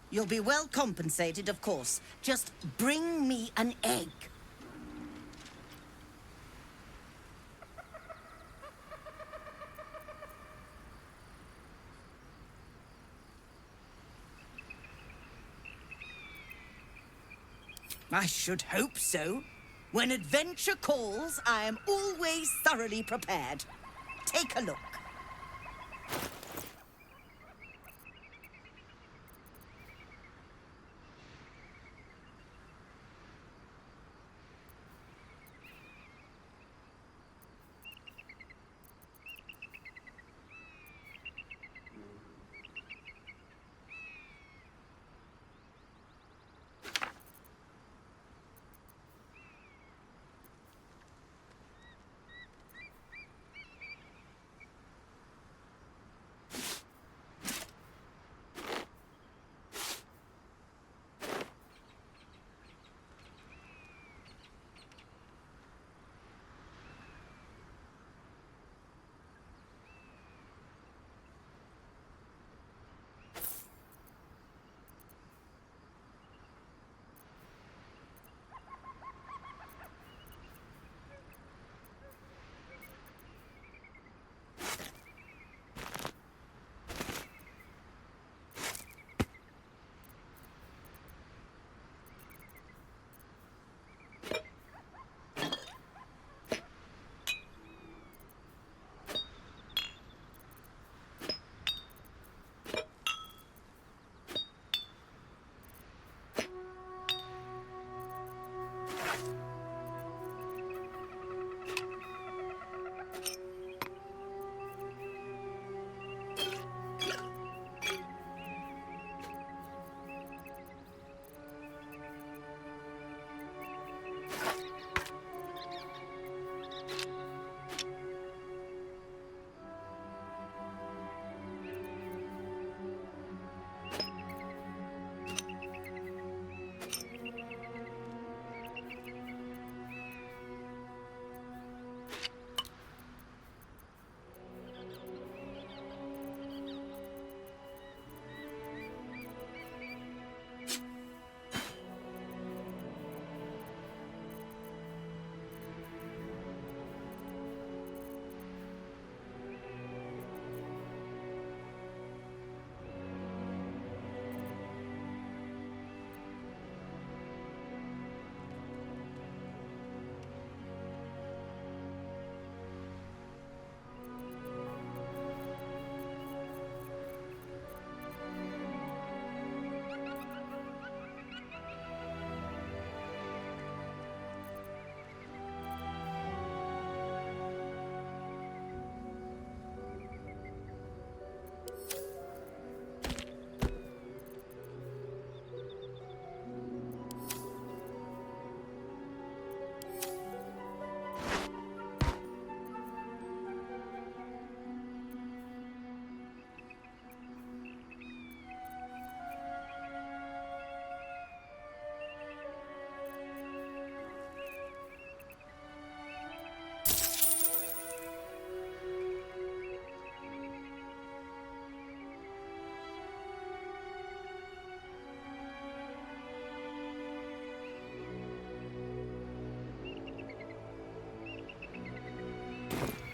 S16: You'll be well compensated, of course. Just bring me an egg. I should hope so. When adventure calls, I am always thoroughly prepared. Take a look.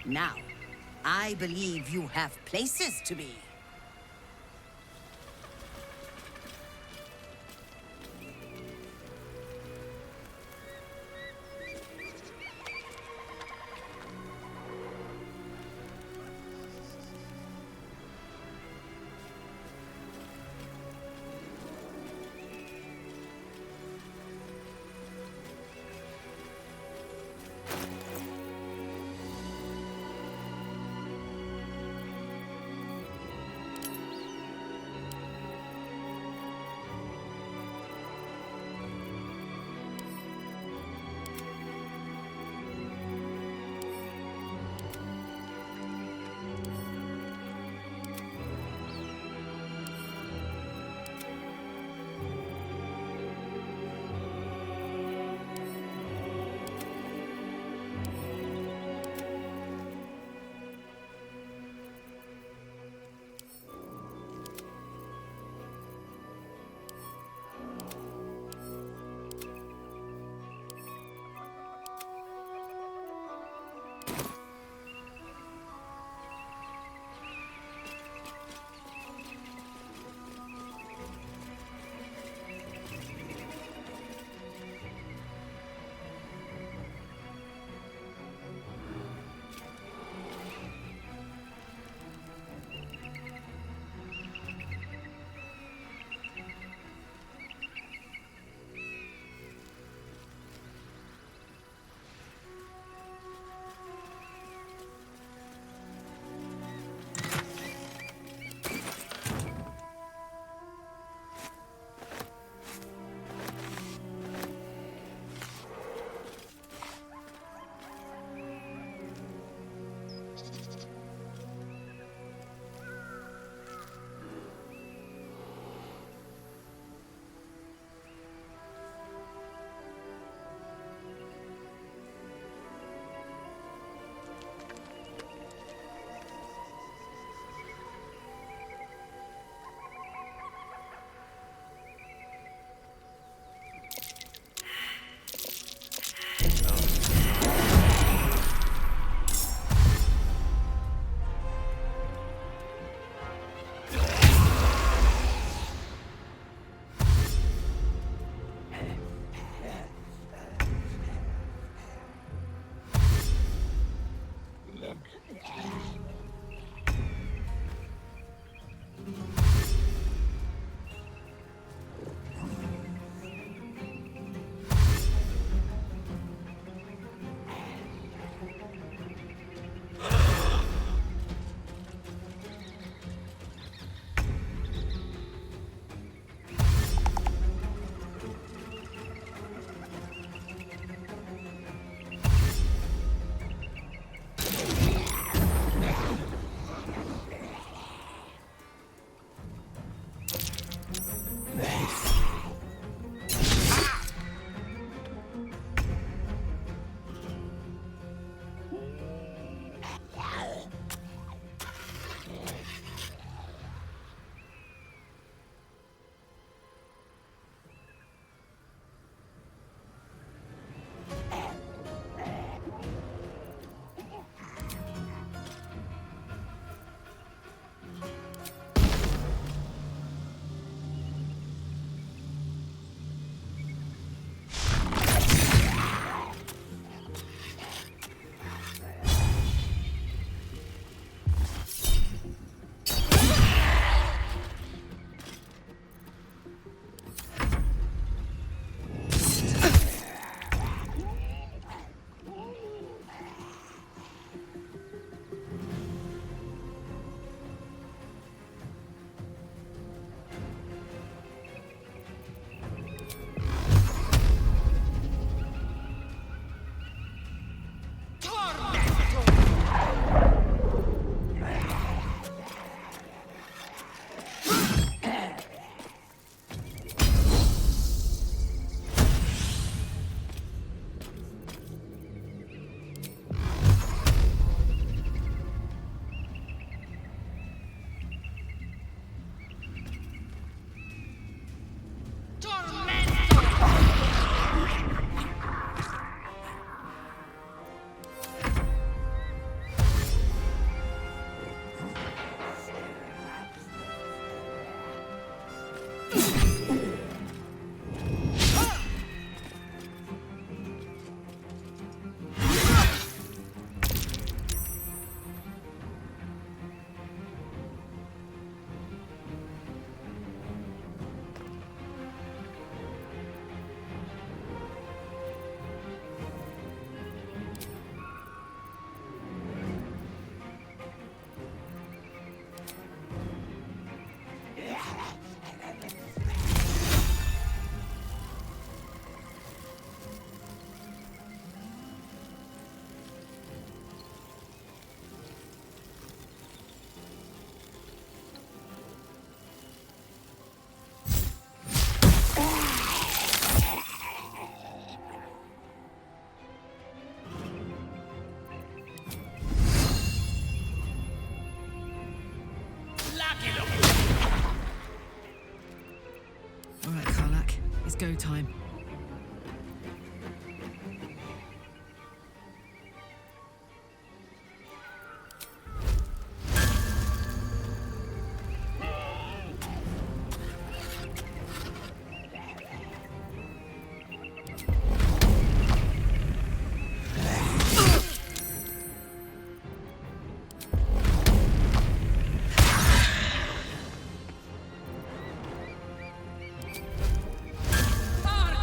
S16: Now, I believe you have places to be.
S4: go time.
S17: Arg!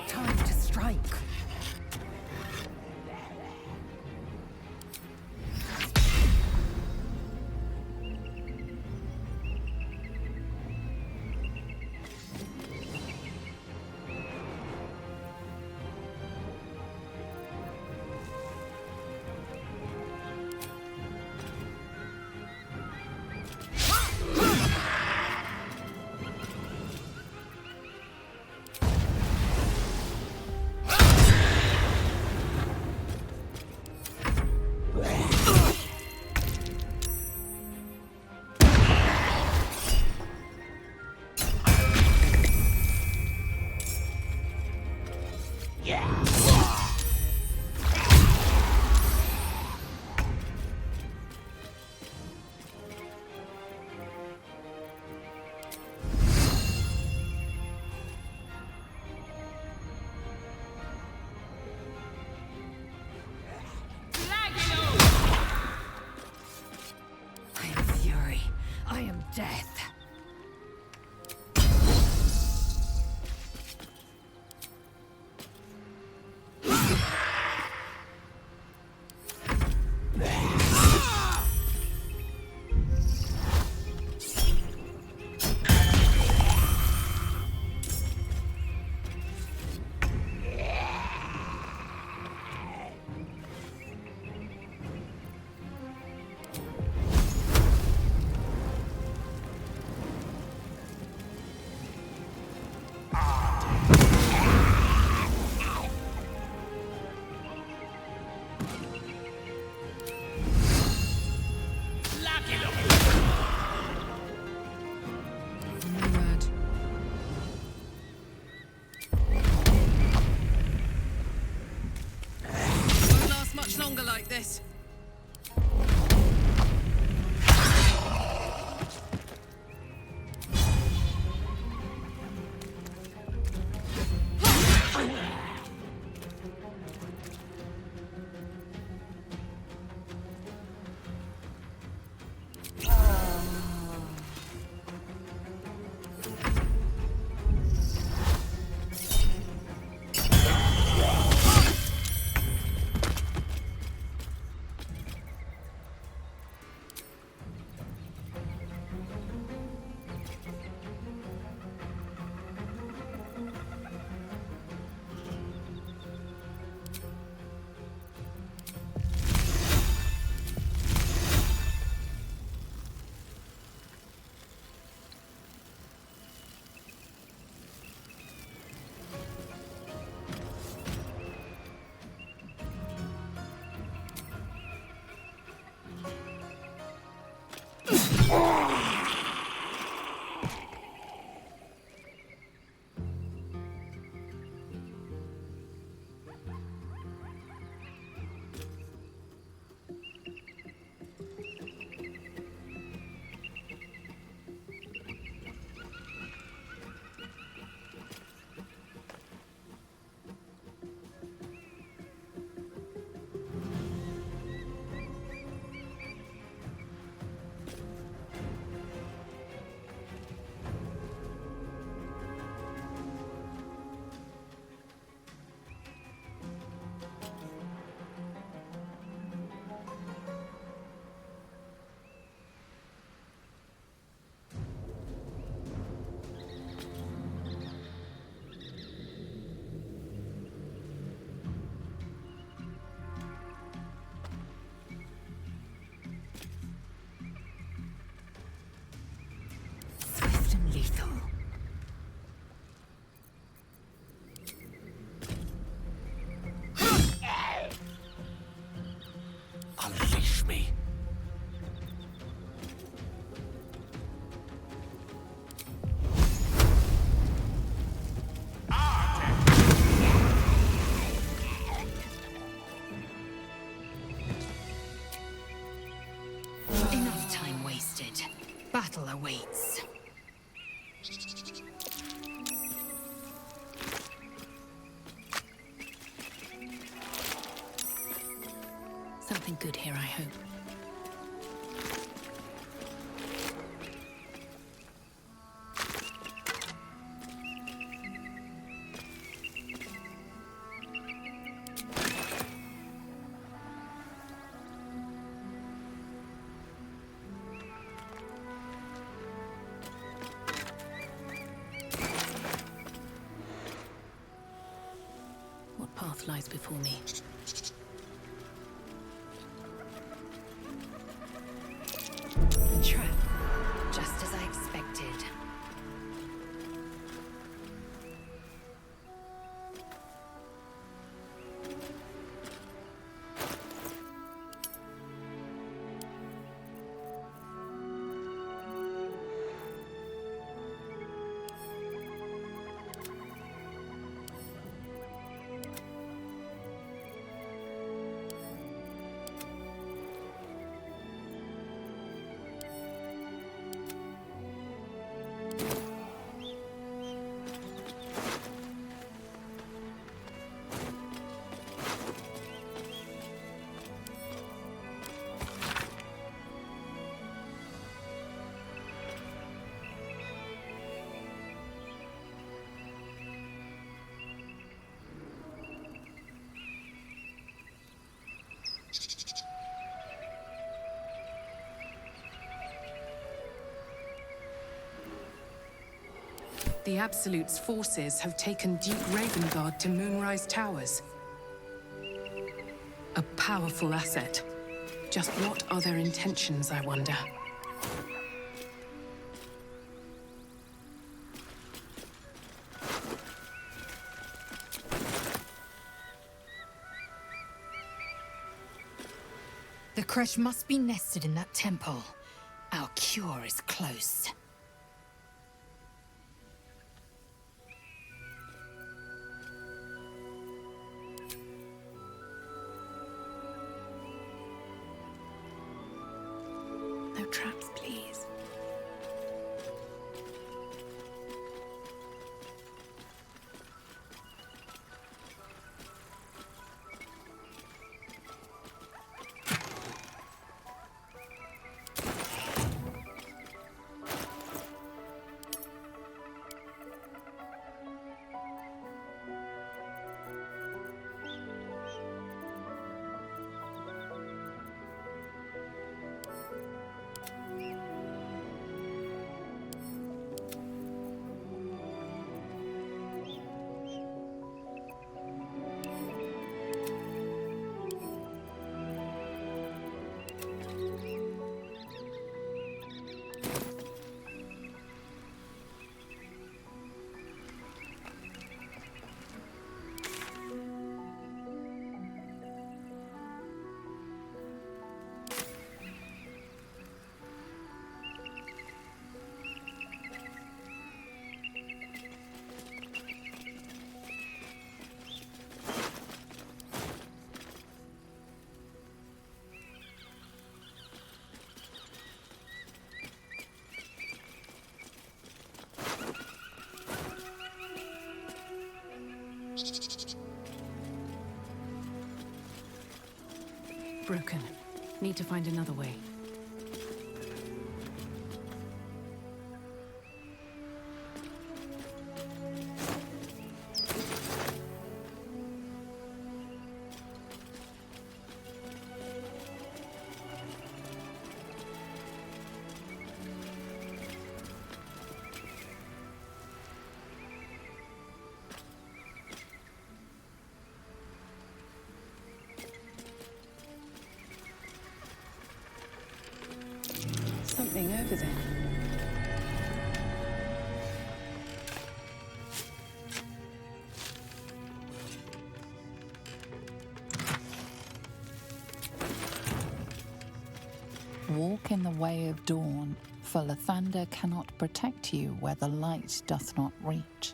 S15: Time to strike. Death.
S4: Longer like this.
S15: battle awaits. Something good here, I hope. What path lies before me? A trap, just as I expected.
S1: The Absolute's forces have taken Duke Ravengard to Moonrise Towers. A powerful asset. Just what are their intentions, I wonder?
S15: The crush must be nested in that temple. Our cure is close. No traps, please.
S1: Broken. Need to find another way. Something over there.
S2: Walk in the way of dawn, for Lathander cannot protect you where the light doth not reach.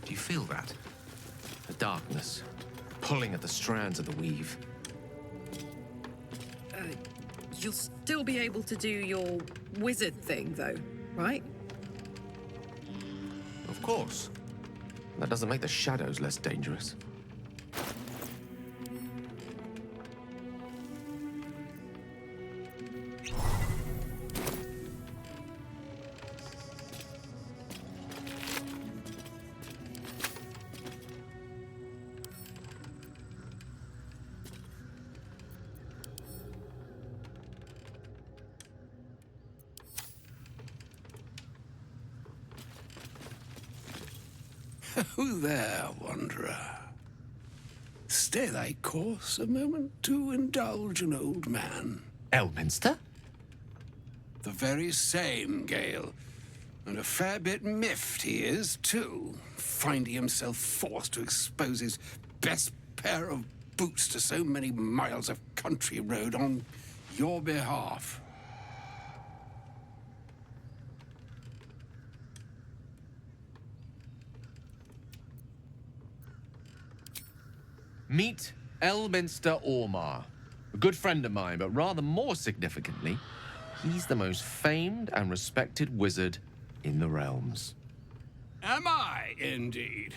S14: Do you feel that? The darkness, pulling at the strands of the weave.
S4: You'll still be able to do your wizard thing, though, right?
S14: Of course. That doesn't make the shadows less dangerous.
S17: Who there, wanderer? Stay thy course a moment to indulge an old man.
S14: Elminster?
S17: The very same, Gale. And a fair bit miffed he is, too, finding himself forced to expose his best pair of boots to so many miles of country road on your behalf.
S14: Meet Elminster Ormar. A good friend of mine, but rather more significantly, he's the most famed and respected wizard in the realms.
S17: Am I, indeed?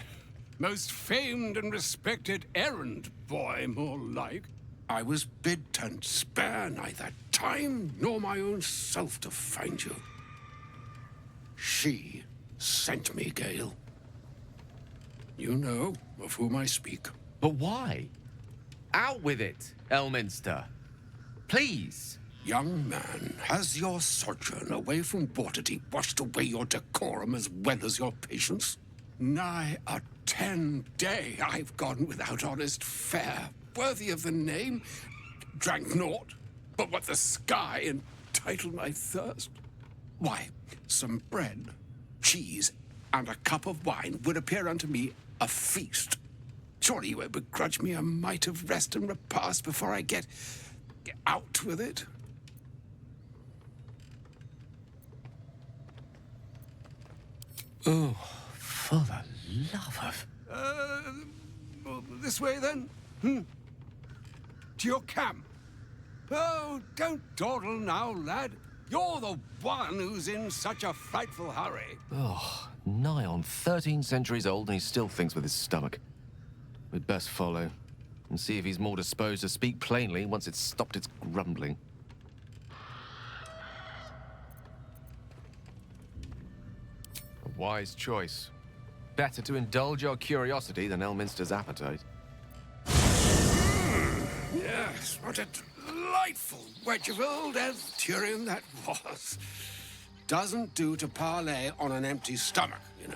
S17: Most famed and respected errand boy, more like. I was bid to spare neither time nor my own self to find you. She sent me, Gale. You know of whom I speak.
S14: But why? Out with it, Elminster. Please.
S17: Young man, has your sojourn away from Waterdeep washed away your decorum as well as your patience? Nigh a 10-day I've gone without honest fare, worthy of the name. Drank naught but what the sky entitled my thirst. Why, some bread, cheese, and a cup of wine would appear unto me a feast. Surely you won't begrudge me a mite of rest and repast before I get out with it?
S14: Oh, for the love of...
S17: This way, then? To your camp? Oh, don't dawdle now, lad. You're the one who's in such a frightful hurry.
S14: Oh, nigh on 13 centuries old and he still thinks with his stomach. We'd best follow and see if he's more disposed to speak plainly once it's stopped its grumbling. A wise choice. Better to indulge your curiosity than Elminster's appetite.
S17: Yes, what a delightful wedge of old Arthurian that was. Doesn't do to parley on an empty stomach, you know.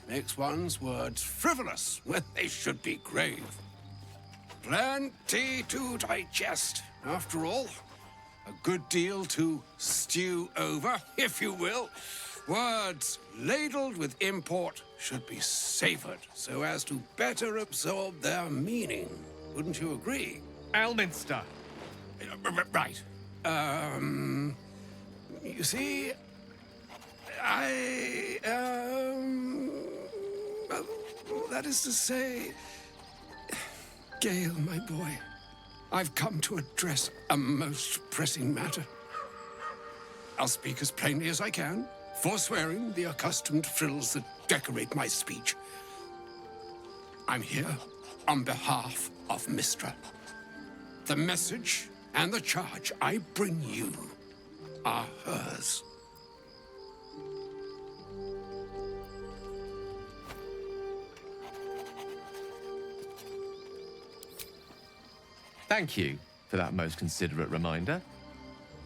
S17: Makes one's words frivolous when they should be grave. Plenty to digest, after all. A good deal to stew over, if you will. Words ladled with import should be savored so as to better absorb their meaning. Wouldn't you agree?
S14: Elminster!
S17: Right. You see, well, that is to say, Gale, my boy, I've come to address a most pressing matter. I'll speak as plainly as I can, forswearing the accustomed frills that decorate my speech. I'm here on behalf of Mistra. The message and the charge I bring you are hers.
S14: Thank you for that most considerate reminder.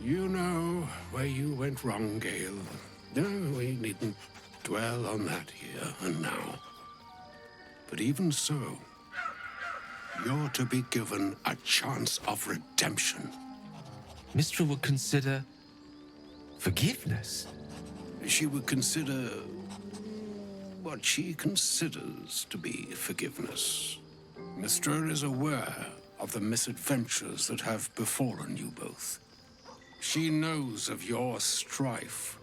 S17: You know where you went wrong, Gale. No, we needn't dwell on that here and now. But even so, you're to be given a chance of redemption.
S14: Mistra would consider forgiveness.
S17: She would consider what she considers to be forgiveness. Mistra is aware of the misadventures that have befallen you both. She knows of your strife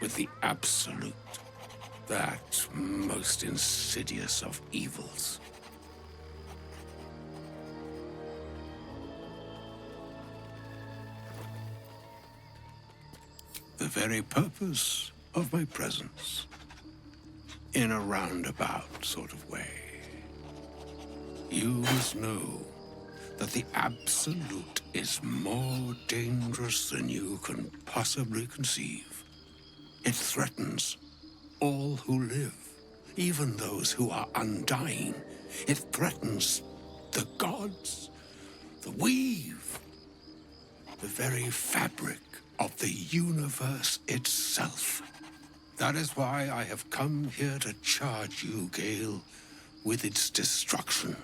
S17: with the Absolute, that most insidious of evils. the very purpose of my presence. In a roundabout sort of way. You must know that the Absolute is more dangerous than you can possibly conceive. It threatens all who live, even those who are undying. It threatens the gods, the weave, the very fabric of the universe itself. That is why I have come here to charge you, Gale, with its destruction.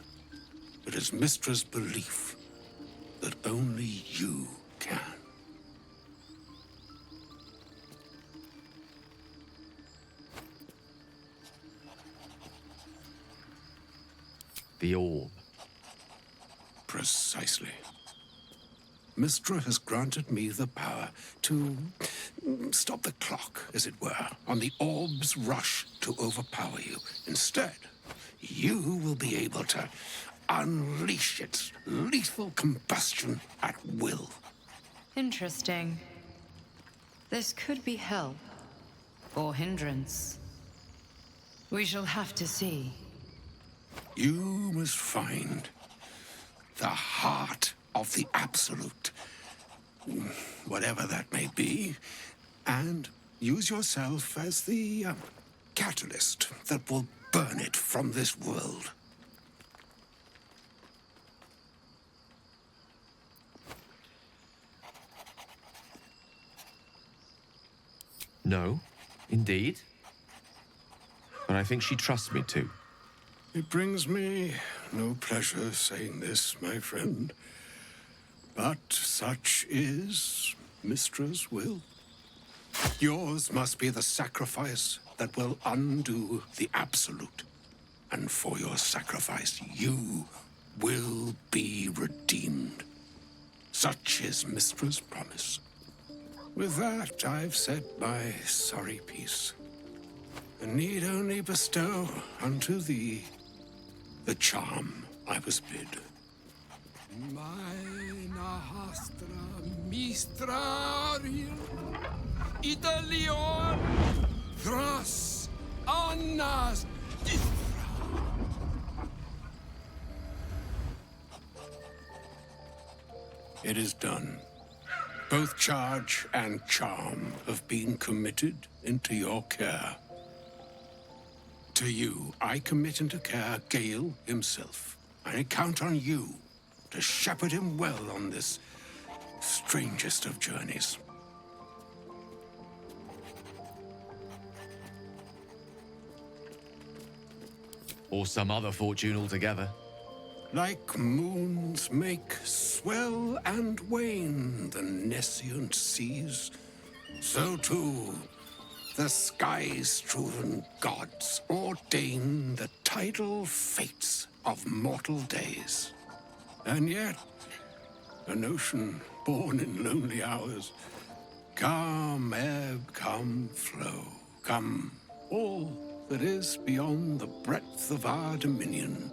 S17: It is Mystra's belief that only you can.
S14: The orb.
S17: Precisely. Mystra has granted me the power to stop the clock, as it were, on the orb's rush to overpower you. Instead, you will be able to unleash its lethal combustion at will.
S15: Interesting. This could be help. Or hindrance. We shall have to see.
S17: You must find the heart of the Absolute, whatever that may be, and use yourself as the catalyst that will burn it from this world.
S14: No, indeed. But I think she trusts me too.
S17: It brings me no pleasure saying this, my friend. But such is Mystra's will. Yours must be the sacrifice that will undo the Absolute. And for your sacrifice, you will be redeemed. Such is Mystra's promise. With that, I've said my sorry piece, and need only bestow unto thee the charm I was bid.
S18: Maina hastra mistrarium Italion Thras Annas
S17: It is done. Both charge and charm have been committed into your care. To you, I commit into care Gale himself. I count on you to shepherd him well on this strangest of journeys.
S14: Or some other fortune altogether.
S17: Like moons make swell and wane the nescient seas, so too the sky-strewn gods ordain the tidal fates of mortal days. And yet, an ocean born in lonely hours, come ebb, come flow, come all that is beyond the breadth of our dominion.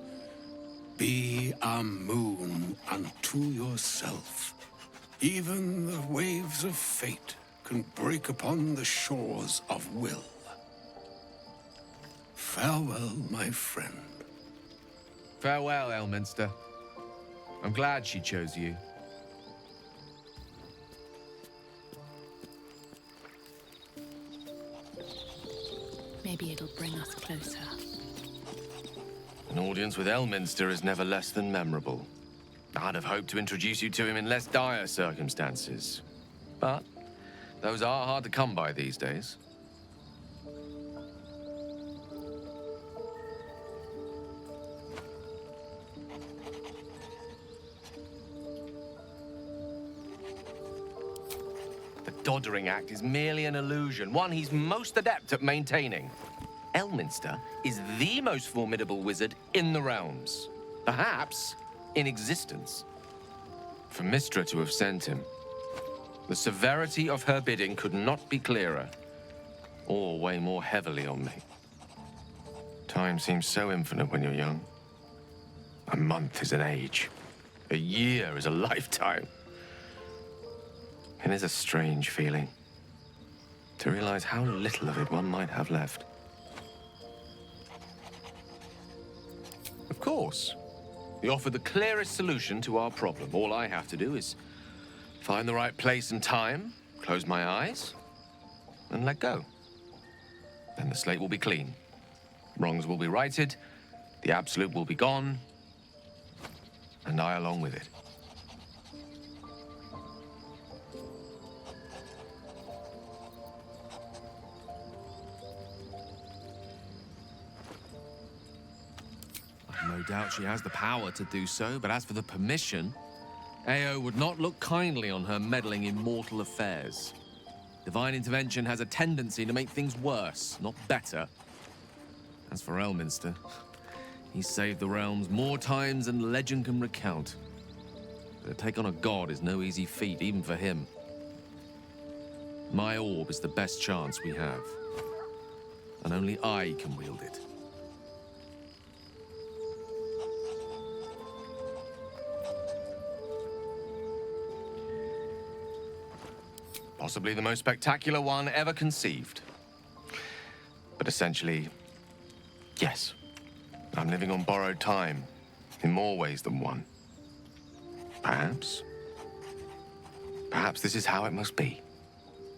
S17: Be a moon unto yourself. Even the waves of fate can break upon the shores of will. Farewell, my friend.
S14: Farewell, Elminster. I'm glad she chose you.
S5: Maybe it'll bring us closer.
S14: An audience with Elminster is never less than memorable. I'd have hoped to introduce you to him in less dire circumstances. But those are hard to come by these days. The Doddering Act is merely an illusion, one he's most adept at maintaining. Elminster is the most formidable wizard in the realms. Perhaps in existence. For Mystra to have sent him, the severity of her bidding could not be clearer, or weigh more heavily on me. Time seems so infinite when you're young. A month is an age. A year is a lifetime. It is a strange feeling. to realize how little of it one might have left. Of course, we offer the clearest solution to our problem. All I have to do is find the right place and time, close my eyes, and let go. Then the slate will be clean. Wrongs will be righted, the Absolute will be gone, and I along with it. I've no doubt she has the power to do so, but as for the permission, Ao would not look kindly on her meddling in mortal affairs. Divine intervention has a tendency to make things worse, not better. As for Elminster, he's saved the realms more times than legend can recount. But to take on a god is no easy feat, even for him. My orb is the best chance we have, and only I can wield it. Possibly the most spectacular one ever conceived. But essentially, yes, I'm living on borrowed time in more ways than one. Perhaps this is how it must be.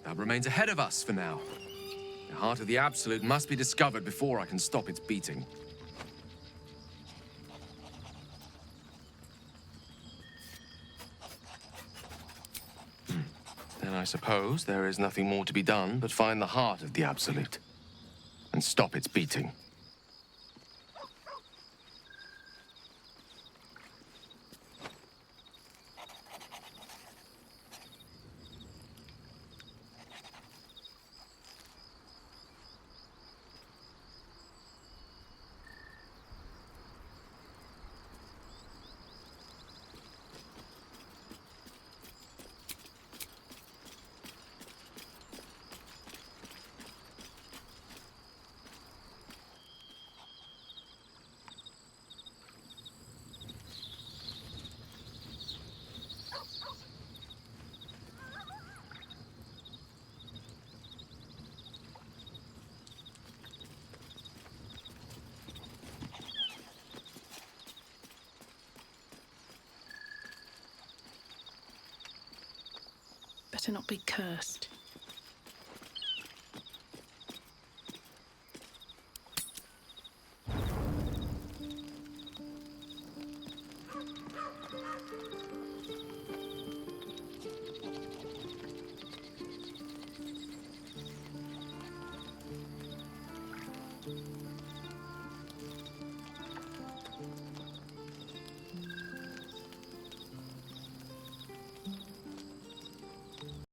S14: That remains ahead of us for now. The heart of the Absolute must be discovered before I can stop its beating. Then I suppose there is nothing more to be done but find the heart of the Absolute and stop its beating.
S5: Better not be cursed.